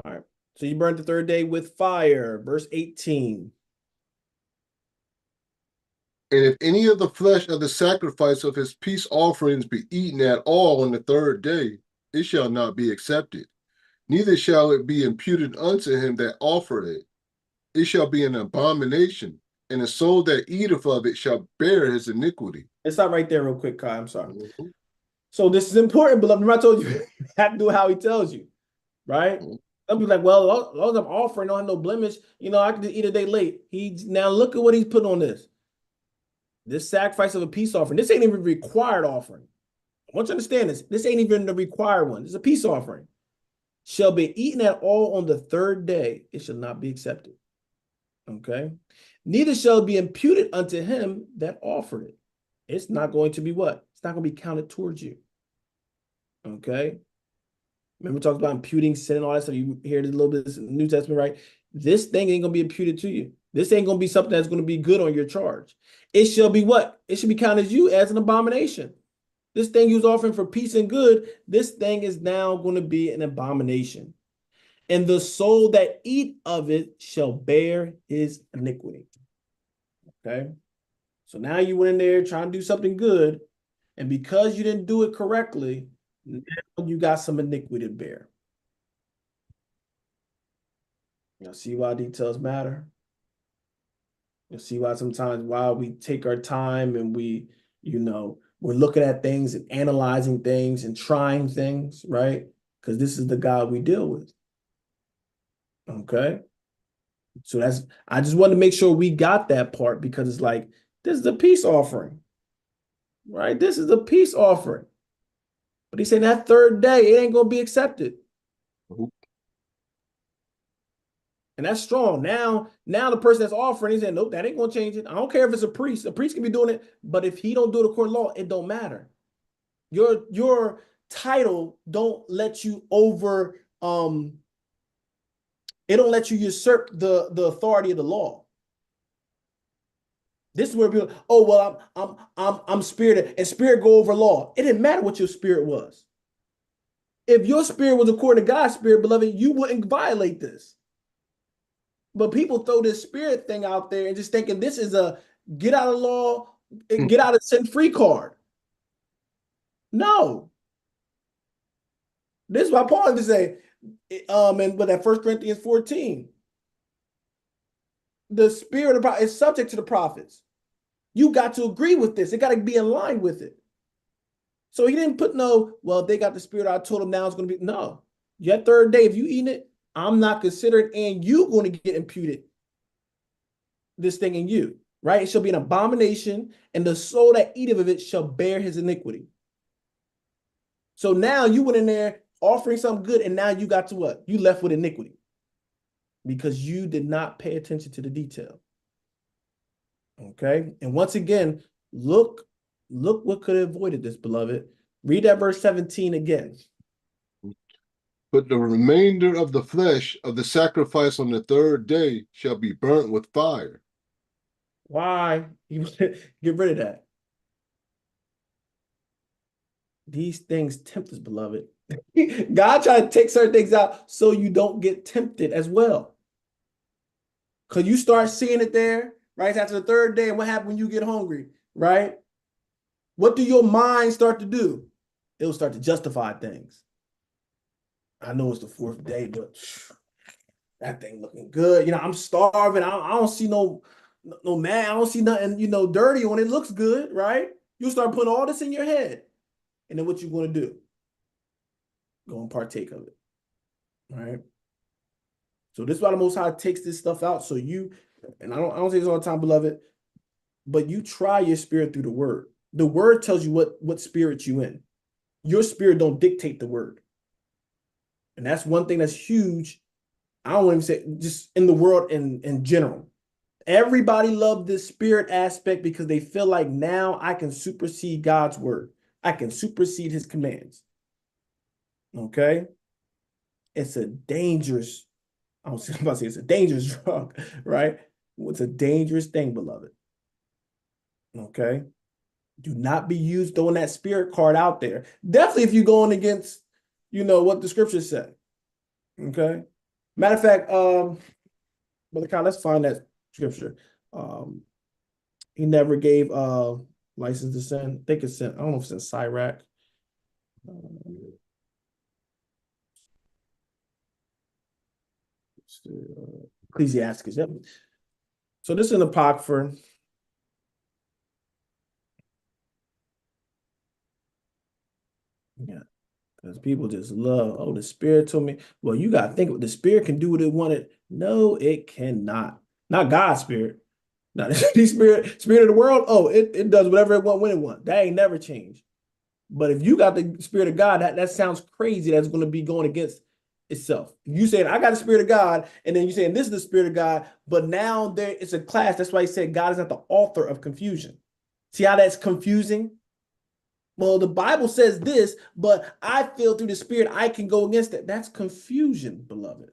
S1: All right. So you burned the third day with fire, verse 18.
S2: And if any of the flesh of the sacrifice of his peace offerings be eaten at all on the third day, it shall not be accepted. Neither shall it be imputed unto him that offered it. It shall be an abomination, and the soul that eateth of it shall bear his iniquity.
S1: Let's stop right there real quick, Kai. I'm sorry.
S2: Mhm.
S1: So this is important, beloved. Remember I told you, you have to do how he tells you, right? Some people like, well, as long as I'm offering, I don't have no blemish, I can just eat a day late. Now look at what he's putting on this. This sacrifice of a peace offering. This ain't even required offering. I want you to understand this. This ain't even the required one. It's a peace offering. Shall be eaten at all on the third day. It shall not be accepted. Okay. Neither shall it be imputed unto him that offered it. It's not going to be what? It's not going to be counted towards you. Okay. Remember, we talked about imputing sin and all that stuff. You hear it a little bit in the New Testament, right? This thing ain't going to be imputed to you. This ain't going to be something that's going to be good on your charge. It shall be what? It should be counted as you as an abomination. This thing you was offering for peace and good, this thing is now going to be an abomination. And the soul that eat of it shall bear his iniquity. Okay. So now you went in there trying to do something good. And because you didn't do it correctly, now you got some iniquity to bear. You'll see why details matter. You'll see why sometimes while we take our time and we're looking at things and analyzing things and trying things, right? Because this is the God we deal with. Okay. So I just wanted to make sure we got that part because it's like, this is a peace offering, right? This is a peace offering. But he said that third day, it ain't going to be accepted. And that's strong. Now the person that's offering, he's saying, nope, that ain't gonna change it. I don't care if it's a priest. A priest can be doing it, but if he don't do it according to law, it don't matter. Your title don't let you over it don't let you usurp the authority of the law. This is where people, oh well, I'm spirited, and spirit go over law. It didn't matter what your spirit was. If your spirit was according to God's spirit, beloved, you wouldn't violate this. But people throw this spirit thing out there and just thinking this is a get out of law, get out of sin free card. No. This is why Paul would say, and with that 1 Corinthians 14, the spirit of the prophet is subject to the prophets. You got to agree with this. It got to be in line with it. So he didn't put well, if they got the spirit, I told them now it's going to be, no. Your third day, if you eat it, I'm not considering, and you going to get imputed this thing in you, right? It shall be an abomination, and the soul that eateth of it shall bear his iniquity. So now you went in there offering something good, and now you got to what? You left with iniquity because you did not pay attention to the detail. Okay. And once again, look what could have avoided this, beloved. Read that verse 17 again.
S2: But the remainder of the flesh of the sacrifice on the third day shall be burnt with fire.
S1: Why? Get rid of that. These things tempt us, beloved. God trying to take certain things out so you don't get tempted as well. Because you start seeing it there, right? After the third day, and what happens when you get hungry, right? What do your mind start to do? It'll start to justify things. I know it's the fourth day, but that thing looking good. I'm starving. I don't see no man. I don't see nothing, dirty on it. Looks good, right? You start putting all this in your head. And then what you going to do? Go and partake of it, right? So this is why the Most High takes this stuff out. So and I don't say this all the time, beloved, but you try your spirit through the word. The word tells you what spirit you in. Your spirit don't dictate the word. And that's one thing that's huge. I don't even say just in the world in general. Everybody loved this spirit aspect because they feel like now I can supersede God's word. I can supersede his commands. Okay? It's a dangerous, I'm about to say it's a dangerous drug, right? It's a dangerous thing, beloved. Okay? Do not be used throwing that spirit card out there. Definitely if you're going against, what the scriptures say. Okay? Matter of fact, Brother Kyle, let's find that scripture. He never gave license to sin. I think it's in, I don't know if it's in Sirach. Ecclesiasticus. Yep. So this is an apocrypha. Yeah, because people just love, oh, the spirit told me. Well, you got to think the spirit can do what it wanted. No, it cannot. Not God's spirit. Not the spirit of the world. Oh, it does whatever it want when it want. That ain't never changed. But if you got the spirit of God, that sounds crazy. That's going to be going against itself. You saying I got the spirit of God, and then you saying this is the spirit of God, but now there it's a clash. That's why he said God is not the author of confusion. See how that's confusing? Well, the Bible says this, but I feel through the spirit I can go against it. That's confusion, beloved.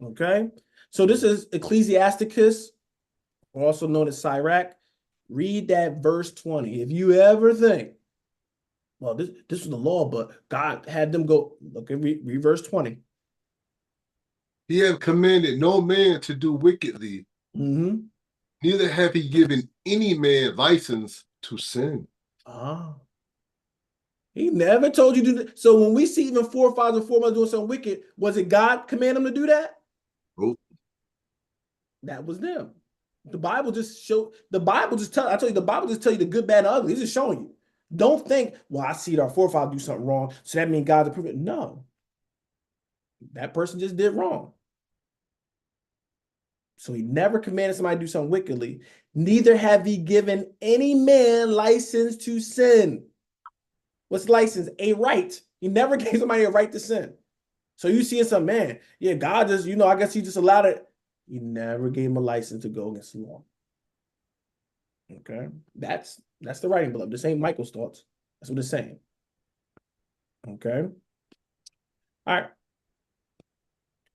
S1: Okay. So this is Ecclesiasticus, also known as Sirach. Read that verse 20. If you ever think, well, this was the law, but God had them go. Look at read verse 20.
S2: He have commanded no man to do wickedly,
S1: Mm-hmm.
S2: neither have he given any man license to sin.
S1: Ah. He never told you to do that. So when we see even forefathers and foremothers doing something wicked, was it God command them to do that?
S2: Oh,
S1: That was them. The Bible just tell I tell you, the Bible just tell you the good, bad, and ugly. It's just showing you. Don't think, well, I see our forefather do something wrong, so that means God's approving it. No, that person just did wrong. So he never commanded somebody to do something wickedly. Neither have he given any man license to sin. What's license? A right. He never gave somebody a right to sin. So you see some man, yeah, God just, I guess he just allowed it. He never gave him a license to go against the law. Okay. That's the writing, beloved. This ain't Michael's thoughts. That's what it's saying. Okay. All right.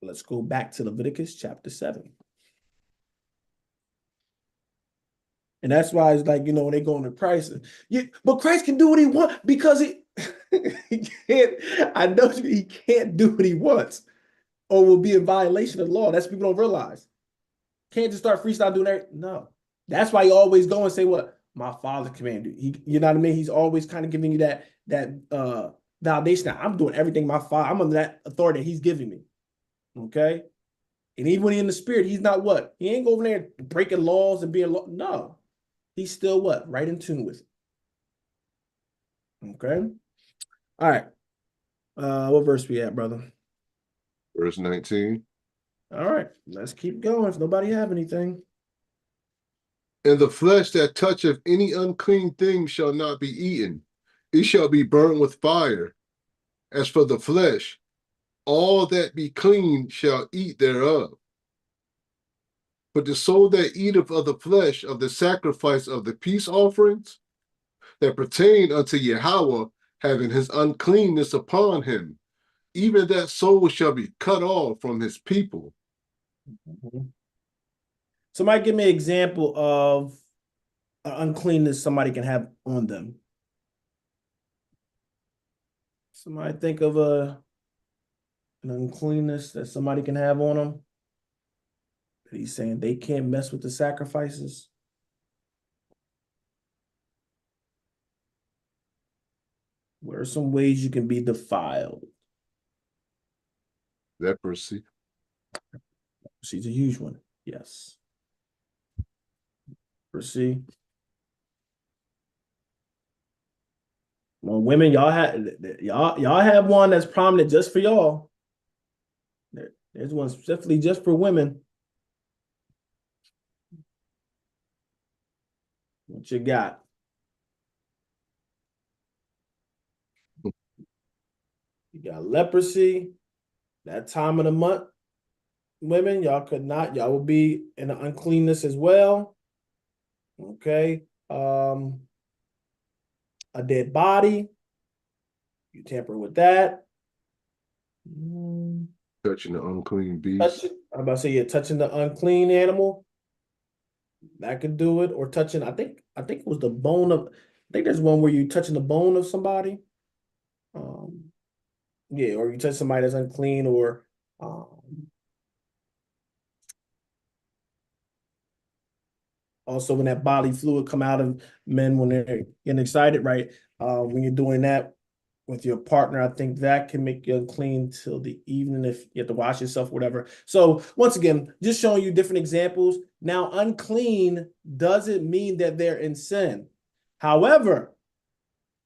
S1: Let's go back to Leviticus chapter 7. And that's why it's like, when they go into Christ, yeah, but Christ can do what he wants because he can't, I know he can't do what he wants or will be in violation of the law. That's what people don't realize. Can't just start freestyle doing everything. No. That's why you always go and say what my father commanded. You know what I mean? He's always kind of giving you that validation. I'm doing everything my father, I'm under that authority that he's giving me. Okay. And even when he's in the spirit, he's not what? He ain't going there breaking laws and being no. He's still what? Right in tune with it. Okay. All right. What verse we at, brother?
S2: verse 19.
S1: All right. Let's keep going. If nobody have anything.
S2: And the flesh that toucheth any unclean thing shall not be eaten. It shall be burnt with fire. As for the flesh, all that be clean shall eat thereof. But the soul that eateth of the flesh of the sacrifice of the peace offerings that pertain unto Yahweh, having his uncleanness upon him, even that soul shall be cut off from his people.
S1: Somebody give me an example of uncleanness somebody can have on them. Somebody think of an uncleanness that somebody can have on them. He's saying they can't mess with the sacrifices. What are some ways you can be defiled?
S2: Leprosy.
S1: She's a huge one. Yes. Leprosy. Well, women, y'all have one that's prominent just for y'all. There's one specifically just for women. What you got? You got leprosy, that time of the month. women, y'all could not. Y'all will be in the uncleanness as well. Okay. A dead body, you tamper with that.
S2: Touching the unclean beast.
S1: I'm about to say, yeah, touching the unclean animal, that could do it. Or touching, I think it was the bone of, I think there's one where you touching the bone of somebody. Um, yeah, or you touch somebody that's unclean, or also when that bodily fluid come out of men when they're getting excited, right? When you're doing that with your partner, I think that can make you unclean till the evening if you have to wash yourself, whatever. So once again, just showing you different examples. Now, unclean doesn't mean that they're in sin. However,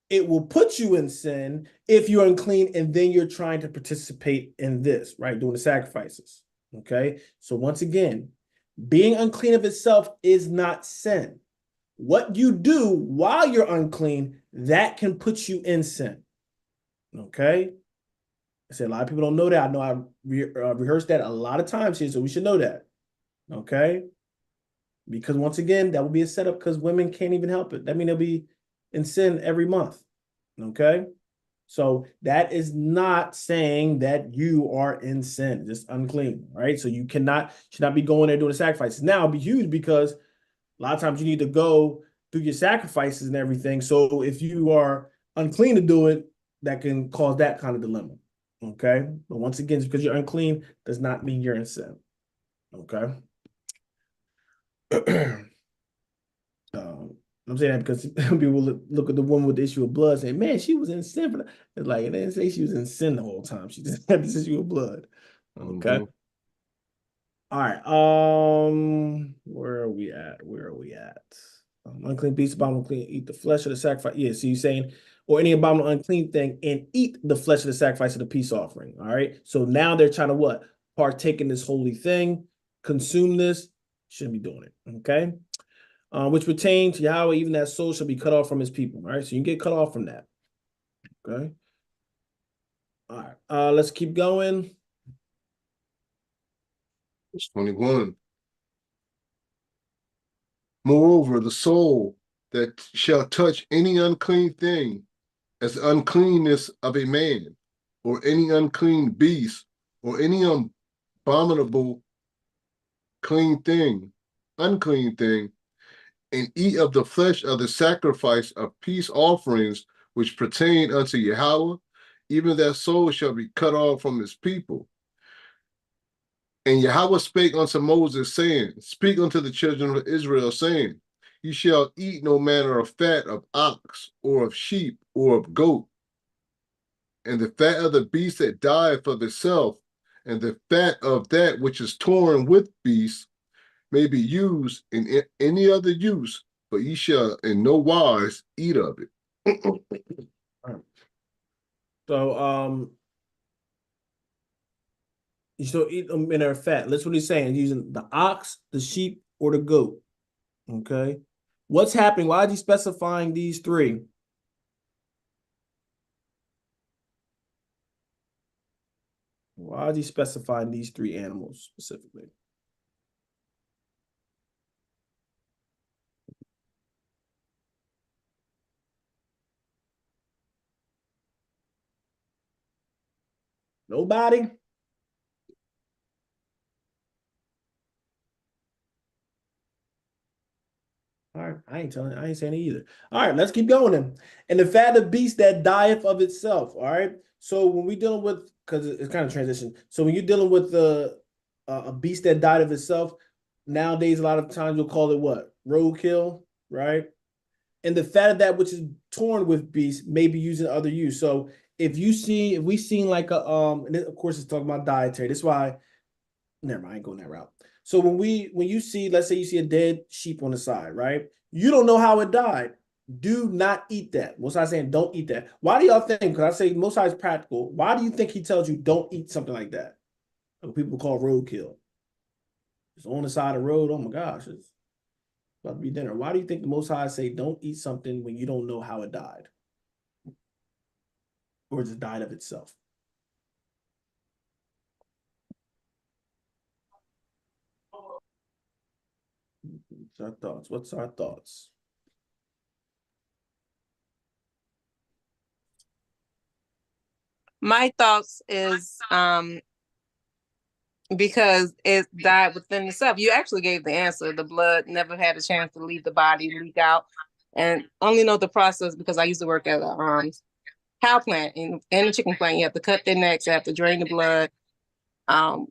S1: it will put you in sin if you're unclean and then you're trying to participate in this, right? Doing the sacrifices. Okay. So once again, being unclean of itself is not sin. What you do while you're unclean, that can put you in sin. Okay. I said a lot of people don't know that. I know I rehearsed that a lot of times here, so we should know that. Okay. Because once again, that will be a setup because women can't even help it. That means they'll be in sin every month. Okay. So that is not saying that you are in sin, just unclean, right? So you should not be going there doing the sacrifices. Now it'll be huge because a lot of times you need to go through your sacrifices and everything. So if you are unclean to do it, that can cause that kind of dilemma. Okay. But once again, just because you're unclean does not mean you're in sin. Okay. I'm saying that because people look at the woman with the issue of blood saying, man, she was in sin. For that. It's like, it didn't say she was in sin the whole time. She just had this issue of blood. Okay.
S2: Mm-hmm.
S1: All right. Where are we at? Where are we at? Unclean beast, abominable unclean, eat the flesh of the sacrifice. Yeah, so you're saying, or any abominable unclean thing, and eat the flesh of the sacrifice of the peace offering. All right. So now they're trying to what? Partake in this holy thing, consume this, shouldn't be doing it. Okay. Which pertain to Yahweh, even that soul shall be cut off from his people. All right. So you can get cut off from that. Okay. All right. Let's keep going.
S2: Verse 21. Moreover, the soul that shall touch any unclean thing, as the uncleanness of a man, or any unclean beast, or any abominable unclean thing, and eat of the flesh of the sacrifice of peace offerings which pertain unto Yahweh, even that soul shall be cut off from his people. And Yahweh spake unto Moses, saying, Speak unto the children of Israel, saying, Ye shall eat no manner of fat of ox, or of sheep, or of goat, and the fat of the beast that dieth of itself, and the fat of that which is torn with beasts, may be used in any other use, but ye shall in no wise eat of it.
S1: So you still eat them in their fat. That's what he's saying. Using the ox, the sheep, or the goat. Okay. What's happening? Why is he specifying these three? Why is he specifying these three animals specifically? Nobody? All right, I ain't saying it either. All right, let's keep going then. And the fat of beast that dieth of itself. All right. So when we dealing with, because it's kind of transition. So when you're dealing with a beast that died of itself, nowadays a lot of times you'll call it what? Roadkill, right? And the fat of that which is torn with beast may be used in other use. So if we seen like and of course it's talking about dietary. That's why never mind, I ain't going that route. So when you see, let's say you see a dead sheep on the side, right? You don't know how it died. Do not eat that. Most I saying don't eat that. Why do y'all think? Because I say most is practical. Why do you think he tells you don't eat something like that? What people call roadkill. It's on the side of the road. Oh my gosh, it's about to be dinner. Why do you think the Most High say don't eat something when you don't know how it died or just died of itself? What's our thoughts? What's our thoughts?
S3: My thoughts is because it died within itself. You actually gave the answer. The blood never had a chance to leave the body, leak out, and only know the process because I used to work at a cow plant and a chicken plant. You have to cut their necks, you have to drain the blood um,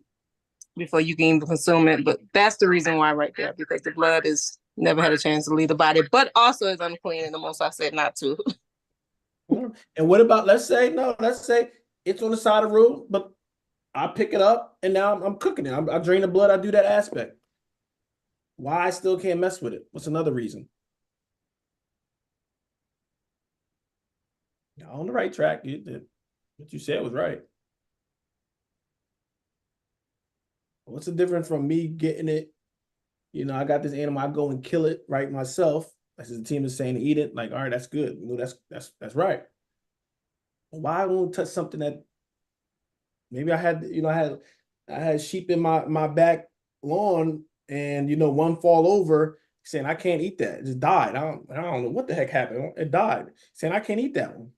S3: before you can even consume it. But that's the reason why right there, because the blood is never had a chance to leave the body, but also is unclean, and the Most I said not to.
S1: And what about, let's say it's on the side of the road, but I pick it up and now I'm cooking it. I drain the blood. I do that aspect. Why I still can't mess with it? What's another reason? You're on the right track. What you said was right. What's the difference from me getting it? You know, I got this animal, I go and kill it right myself. As the team is saying to eat it, like, all right, that's good. You know, that's right. Why I won't touch something that maybe I had, you know, I had sheep in my back lawn and you know, one fall over saying I can't eat that. It just died. I don't know what the heck happened. It died. Saying I can't eat that one.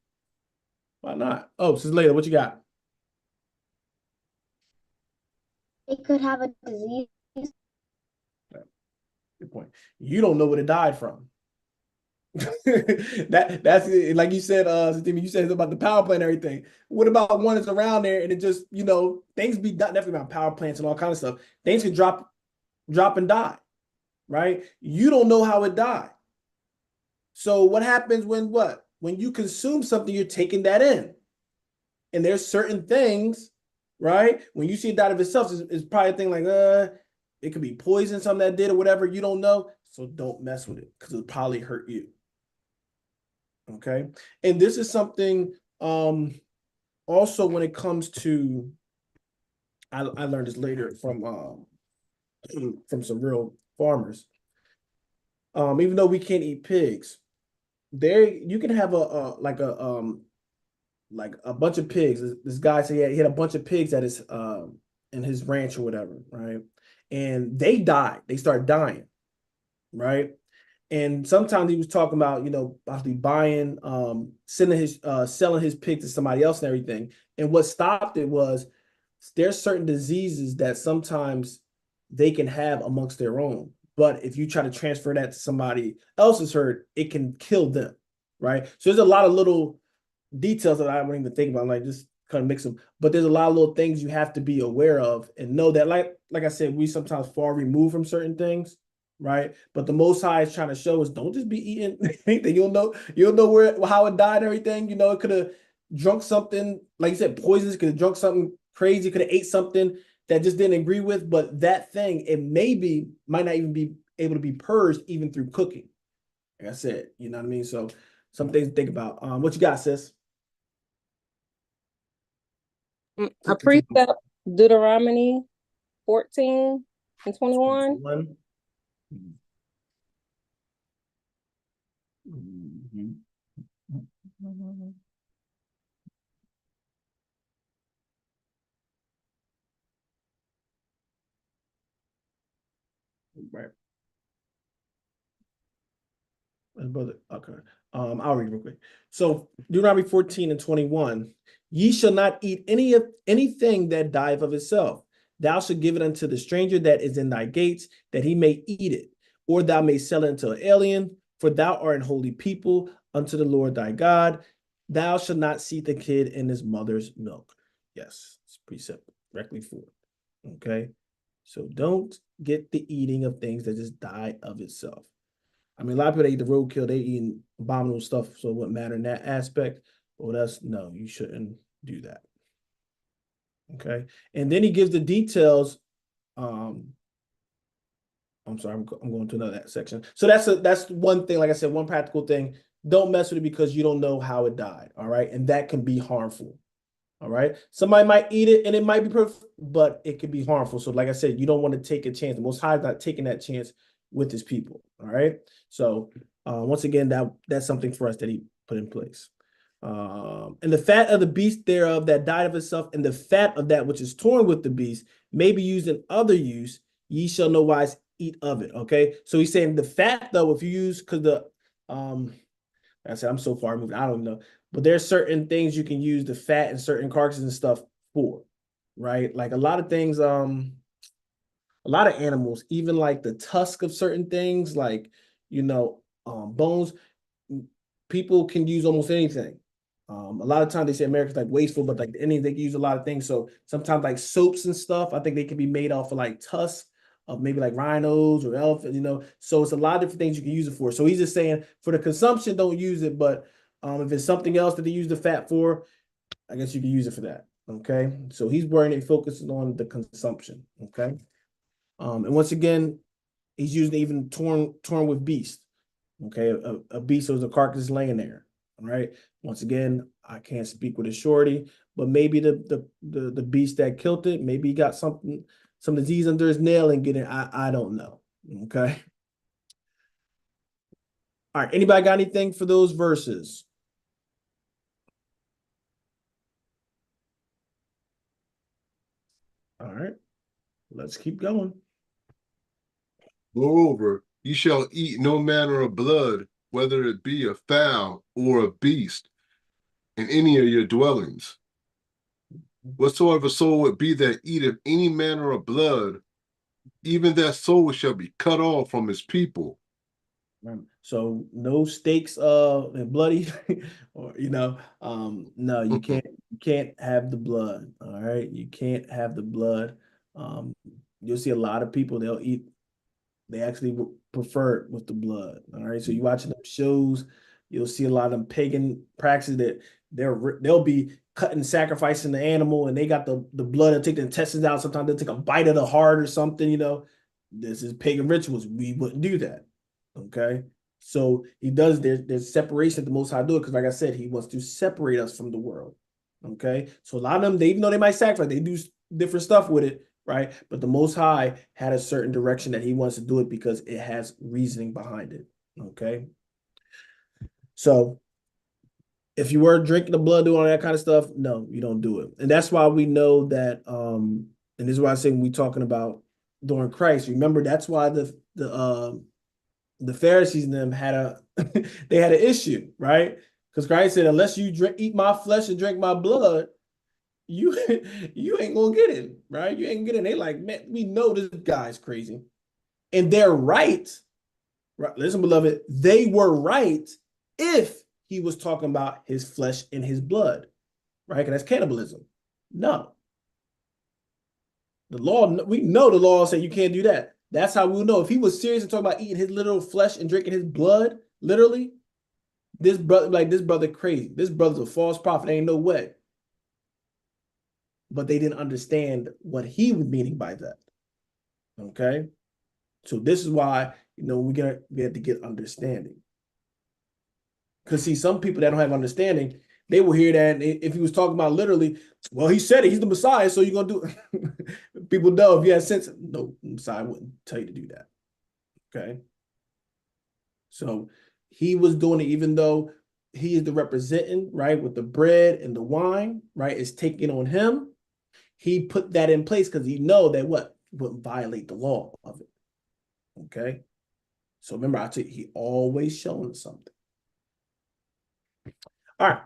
S1: Why not? Oh, this is later. What you got?
S4: It could have a disease.
S1: Good point. You don't know what it died from. That's like you said, you said about the power plant and everything. What about one that's around there and it just, you know, things be definitely about power plants and all kind of stuff. Things can drop and die, right? You don't know how it died. So what happens when what? When you consume something, you're taking that in. And there's certain things, right? When you see it die of itself, it's probably a thing like, it could be poison, something that did or whatever, you don't know. So don't mess with it because it'll probably hurt you. Okay. And this is something also when it comes to, I learned this later from some real farmers. Even though we can't eat pigs, there you can have like a bunch of pigs. This guy said he had a bunch of pigs at his in his ranch or whatever, right? And they died. They started dying, right? And sometimes he was talking about, you know, possibly buying, selling his pig to somebody else and everything. And what stopped it was there's certain diseases that sometimes they can have amongst their own. But if you try to transfer that to somebody else's herd, it can kill them, right? So there's a lot of little details that I wouldn't even think about, like just kind of mix them. But there's a lot of little things you have to be aware of and know that, like I said, we sometimes far removed from certain things, right? But the Most High is trying to show us, don't just be eating anything. You'll know how it died and everything. You know, it could have drunk something, like you said, poisonous. Could have drunk something crazy. Could have ate something that just didn't agree with. But that thing, it might not even be able to be purged even through cooking. Like I said, you know what I mean? So some things to think about. What you got, sis?
S3: A precept, Deuteronomy 14 and 21.
S1: Mm-hmm. Right. Brother, okay. I'll read real quick. So Deuteronomy 14 and 21. Ye shall not eat anything that dieth of itself. Thou shalt give it unto the stranger that is in thy gates, that he may eat it, or thou may sell it unto an alien, for thou art an holy people unto the Lord thy God. Thou shalt not seethe the kid in his mother's milk. Yes, it's precept directly for it. Okay. So don't get the eating of things that just die of itself. I mean, a lot of people that eat the roadkill, they eating abominable stuff, so it wouldn't matter in that aspect. But no, you shouldn't do that. Okay. And then he gives the details. I'm sorry, I'm going to another section. So that's one thing, like I said, one practical thing. Don't mess with it because you don't know how it died. All right. And that can be harmful. All right. Somebody might eat it and it might be perfect, but it can be harmful. So, like I said, you don't want to take a chance. The Most High is not taking that chance with his people. All right. So, once again, that's something for us that he put in place. And the fat of the beast thereof that died of itself, and the fat of that which is torn with the beast may be used in other use. Ye shall no wise eat of it. Okay, so he's saying the fat though, if you use because the I said I'm so far moved, I don't know, but there's certain things you can use the fat and certain carcasses and stuff for, right? Like a lot of things, a lot of animals, even like the tusk of certain things, like bones, people can use almost anything. A lot of times they say America's like wasteful, but like any they can use a lot of things. So sometimes like soaps and stuff, I think they can be made off of like tusks of maybe like rhinos or elephant. So it's a lot of different things you can use it for. So he's just saying for the consumption, don't use it, but if it's something else that they use the fat for, I guess you can use it for that. Okay. So he's worrying and focusing on the consumption. Okay. And once again, he's using even torn with beast. Okay, a beast was a carcass laying there. All right. Once again, I can't speak with a surety, but maybe the beast that killed it, maybe he got some disease under his nail and getting. I don't know. Okay. All right. Anybody got anything for those verses? All right. Let's keep going.
S2: Moreover, ye shall eat no manner of blood, whether it be a fowl or a beast, in any of your dwellings. Whatsoever soul it be that eateth any manner of blood, even that soul shall be cut off from his people.
S1: So no steaks and bloody or no, you can't have the blood. All right. You can't have the blood. You'll see a lot of people they actually prefer it with the blood. All right. So you watching them shows, you'll see a lot of them pagan practices that they'll be cutting, sacrificing the animal, and they got the blood and take the intestines out. Sometimes they'll take a bite of the heart or something. This is pagan rituals. We wouldn't do that. Okay. So he does, there's separation at the Most High do it because, like I said, he wants to separate us from the world. Okay. So a lot of them, even though they might sacrifice, they do different stuff with it, right? But the Most High had a certain direction that he wants to do it because it has reasoning behind it. Okay. So if you were drinking the blood, doing all that kind of stuff, no, you don't do it. And that's why we know that, and this is why I say when we're talking about during Christ, remember that's why the Pharisees and them had they had an issue, right? Because Christ said, unless you eat my flesh and drink my blood, you you ain't gonna get it, right? You ain't gonna get it. They like, man, we know this guy's crazy. And they're right. Right. Listen, beloved, they were right if he was talking about his flesh and his blood, right? Because that's cannibalism. No. The law, we know the law said you can't do that. That's how we'll know. If he was serious and talking about eating his literal flesh and drinking his blood, literally, this brother crazy. This brother's a false prophet. Ain't no way. But they didn't understand what he was meaning by that. Okay. So this is why, we have to get understanding. Because see, some people that don't have understanding, they will hear that. And if he was talking about literally, well, he said it, he's the Messiah, so you're gonna do it. People know if you had sense, no, the Messiah wouldn't tell you to do that. Okay. So he was doing it, even though he is the representing, right, with the bread and the wine, right, is taking on him. He put that in place because he know that what wouldn't violate the law of it. Okay. So remember, I tell you, he always showing something. All right.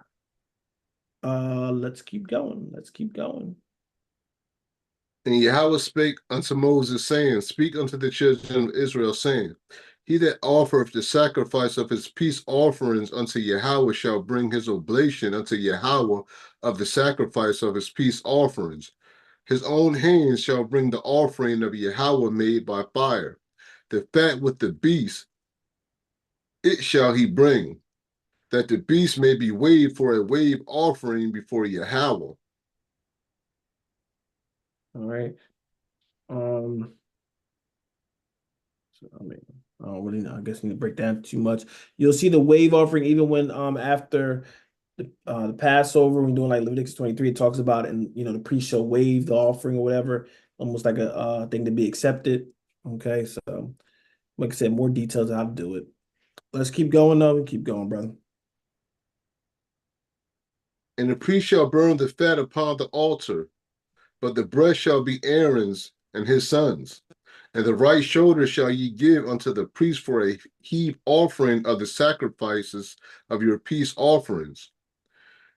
S1: Let's keep going. Let's keep going.
S2: And Yahweh spake unto Moses, saying, Speak unto the children of Israel, saying, He that offereth the sacrifice of his peace offerings unto Yahweh shall bring his oblation unto Yahweh of the sacrifice of his peace offerings. His own hands shall bring the offering of Yahweh made by fire. The fat with the beast, it shall he bring, that the beast may be waved for a wave offering before Yahweh.
S1: All right. So, I don't really know. I guess we need to break down too much. You'll see the wave offering even when after the Passover, when doing like Leviticus 23, it talks about it, and the priest shall wave the offering or whatever, almost like a thing to be accepted. Okay, so like I said, more details on how to do it. Let's keep going though. Keep going, brother.
S2: And the priest shall burn the fat upon the altar, but the breast shall be Aaron's and his sons. And the right shoulder shall ye give unto the priest for a heave offering of the sacrifices of your peace offerings.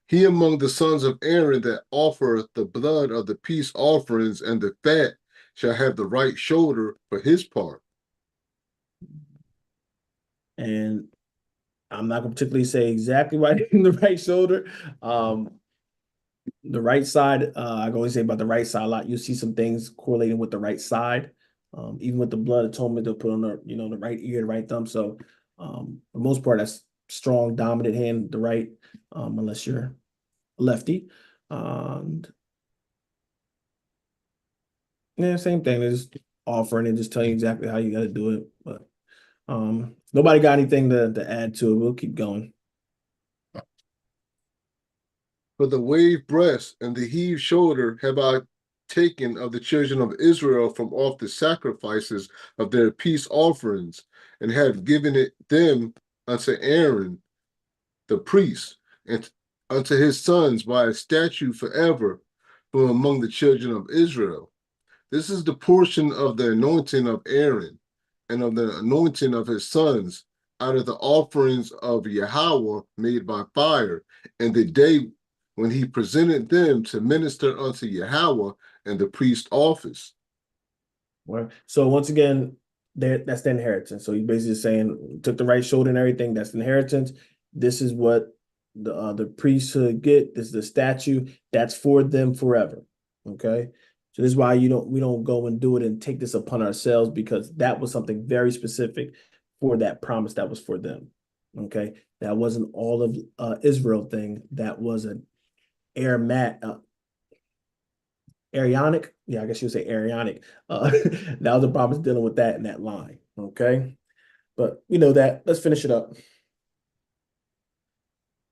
S2: He among the sons of Aaron that offereth the blood of the peace offerings and the fat shall have the right shoulder for his part.
S1: And I'm not going to particularly say exactly why in the right shoulder. The right side, I can only say about the right side a lot. You'll see some things correlating with the right side. Even with the blood atonement, they'll put on the, the right ear, the right thumb. So for the most part, that's strong, dominant hand, the right, unless you're lefty. And yeah, same thing. They're just offering and just telling you exactly how you got to do it. But nobody got anything to add to it. We'll keep going.
S2: For the waved breast and the heaved shoulder have I taken of the children of Israel from off the sacrifices of their peace offerings, and have given it them unto Aaron the priest, and unto his sons by a statute forever from among the children of Israel. This is the portion of the anointing of Aaron and of the anointing of his sons out of the offerings of Yahweh made by fire, and the day when he presented them to minister unto Yahweh in the priest office.
S1: Right. So once again, that's the inheritance. So he's basically saying, took the right shoulder and everything. That's the inheritance. This is what the priesthood get. This is the statue. That's for them forever. Okay. So this is why we don't go and do it and take this upon ourselves, because that was something very specific for that promise that was for them. Okay. That wasn't all of Israel thing. That was an Arianic, yeah, I guess you would say Arianic. That was the promise dealing with that in that line. Okay. But we know that. Let's finish it up.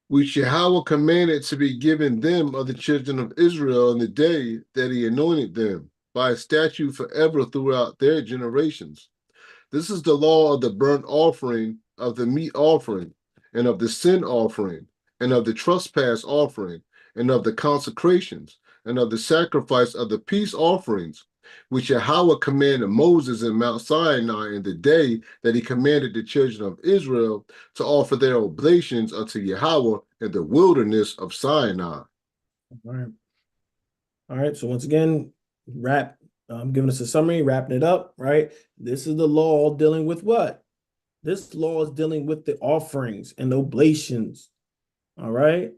S2: Which Yahweh commanded to be given them of the children of Israel in the day that he anointed them by a statute forever throughout their generations. This is the law of the burnt offering, of the meat offering, and of the sin offering, and of the trespass offering, and of the consecrations, and of the sacrifice of the peace offerings, which Yahweh commanded Moses in Mount Sinai in the day that he commanded the children of Israel to offer their oblations unto Yahweh in the wilderness of Sinai.
S1: All right. All right. So once again, giving us a summary, wrapping it up, right? This is the law dealing with what? This law is dealing with the offerings and oblations. All right.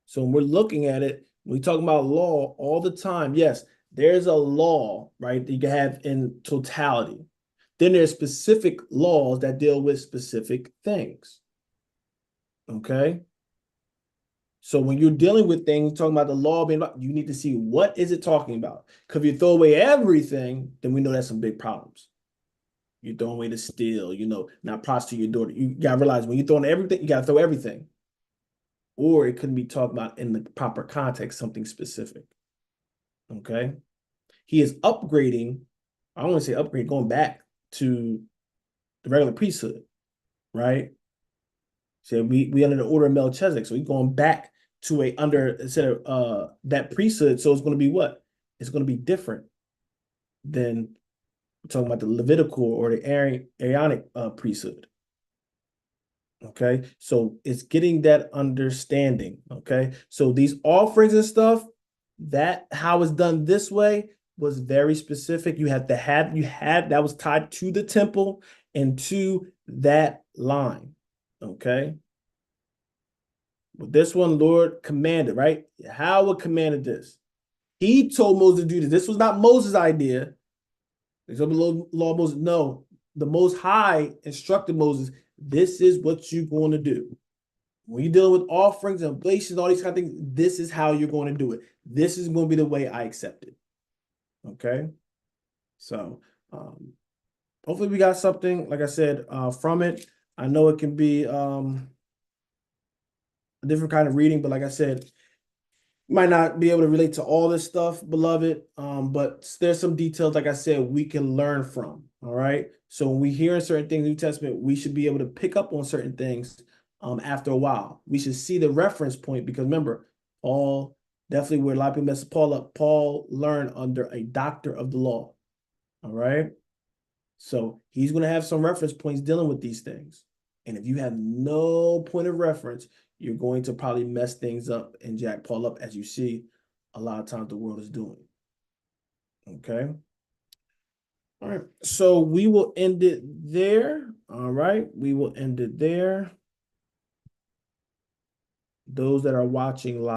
S1: So when we're looking at it, we talk about law all the time. Yes, there's a law, right, that you can have in totality. Then there's specific laws that deal with specific things. Okay. So when you're dealing with things, talking about the law being about, you need to see what is it talking about. Because if you throw away everything, then we know that's some big problems. You're throwing away the steal, not prostitute your daughter. You gotta realize when you're throwing everything, you gotta throw everything. Or it couldn't be talked about in the proper context, something specific. Okay. He is upgrading. I don't want to say upgrade, going back to the regular priesthood, right? So we under the order of Melchizedek. So he's going back to instead of that priesthood. So it's going to be what? It's going to be different than talking about the Levitical or the Aaronic priesthood. Okay, so it's getting that understanding. Okay, so these offerings and stuff, that how it's done this way was very specific. You had that was tied to the temple and to that line. Okay, but this one, Lord commanded, right? How it commanded this. He told Moses to do this. This was not Moses' idea. There's a law of Moses. No, the Most High instructed Moses, this is what you're going to do. When you're dealing with offerings and oblations, all these kind of things, this is how you're going to do it. This is going to be the way I accept it. Okay? So hopefully we got something, like I said, from it. I know it can be a different kind of reading, but like I said, might not be able to relate to all this stuff, beloved, but there's some details, like I said, we can learn from, all right? So when we hear certain things in the New Testament, we should be able to pick up on certain things after a while. We should see the reference point, because remember, Paul, definitely where a lot of people mess Paul up, Paul learned under a doctor of the law, all right? So he's going to have some reference points dealing with these things. And if you have no point of reference, you're going to probably mess things up and jack Paul up, as you see a lot of times the world is doing. Okay. All right. So we will end it there. All right. We will end it there. Those that are watching live.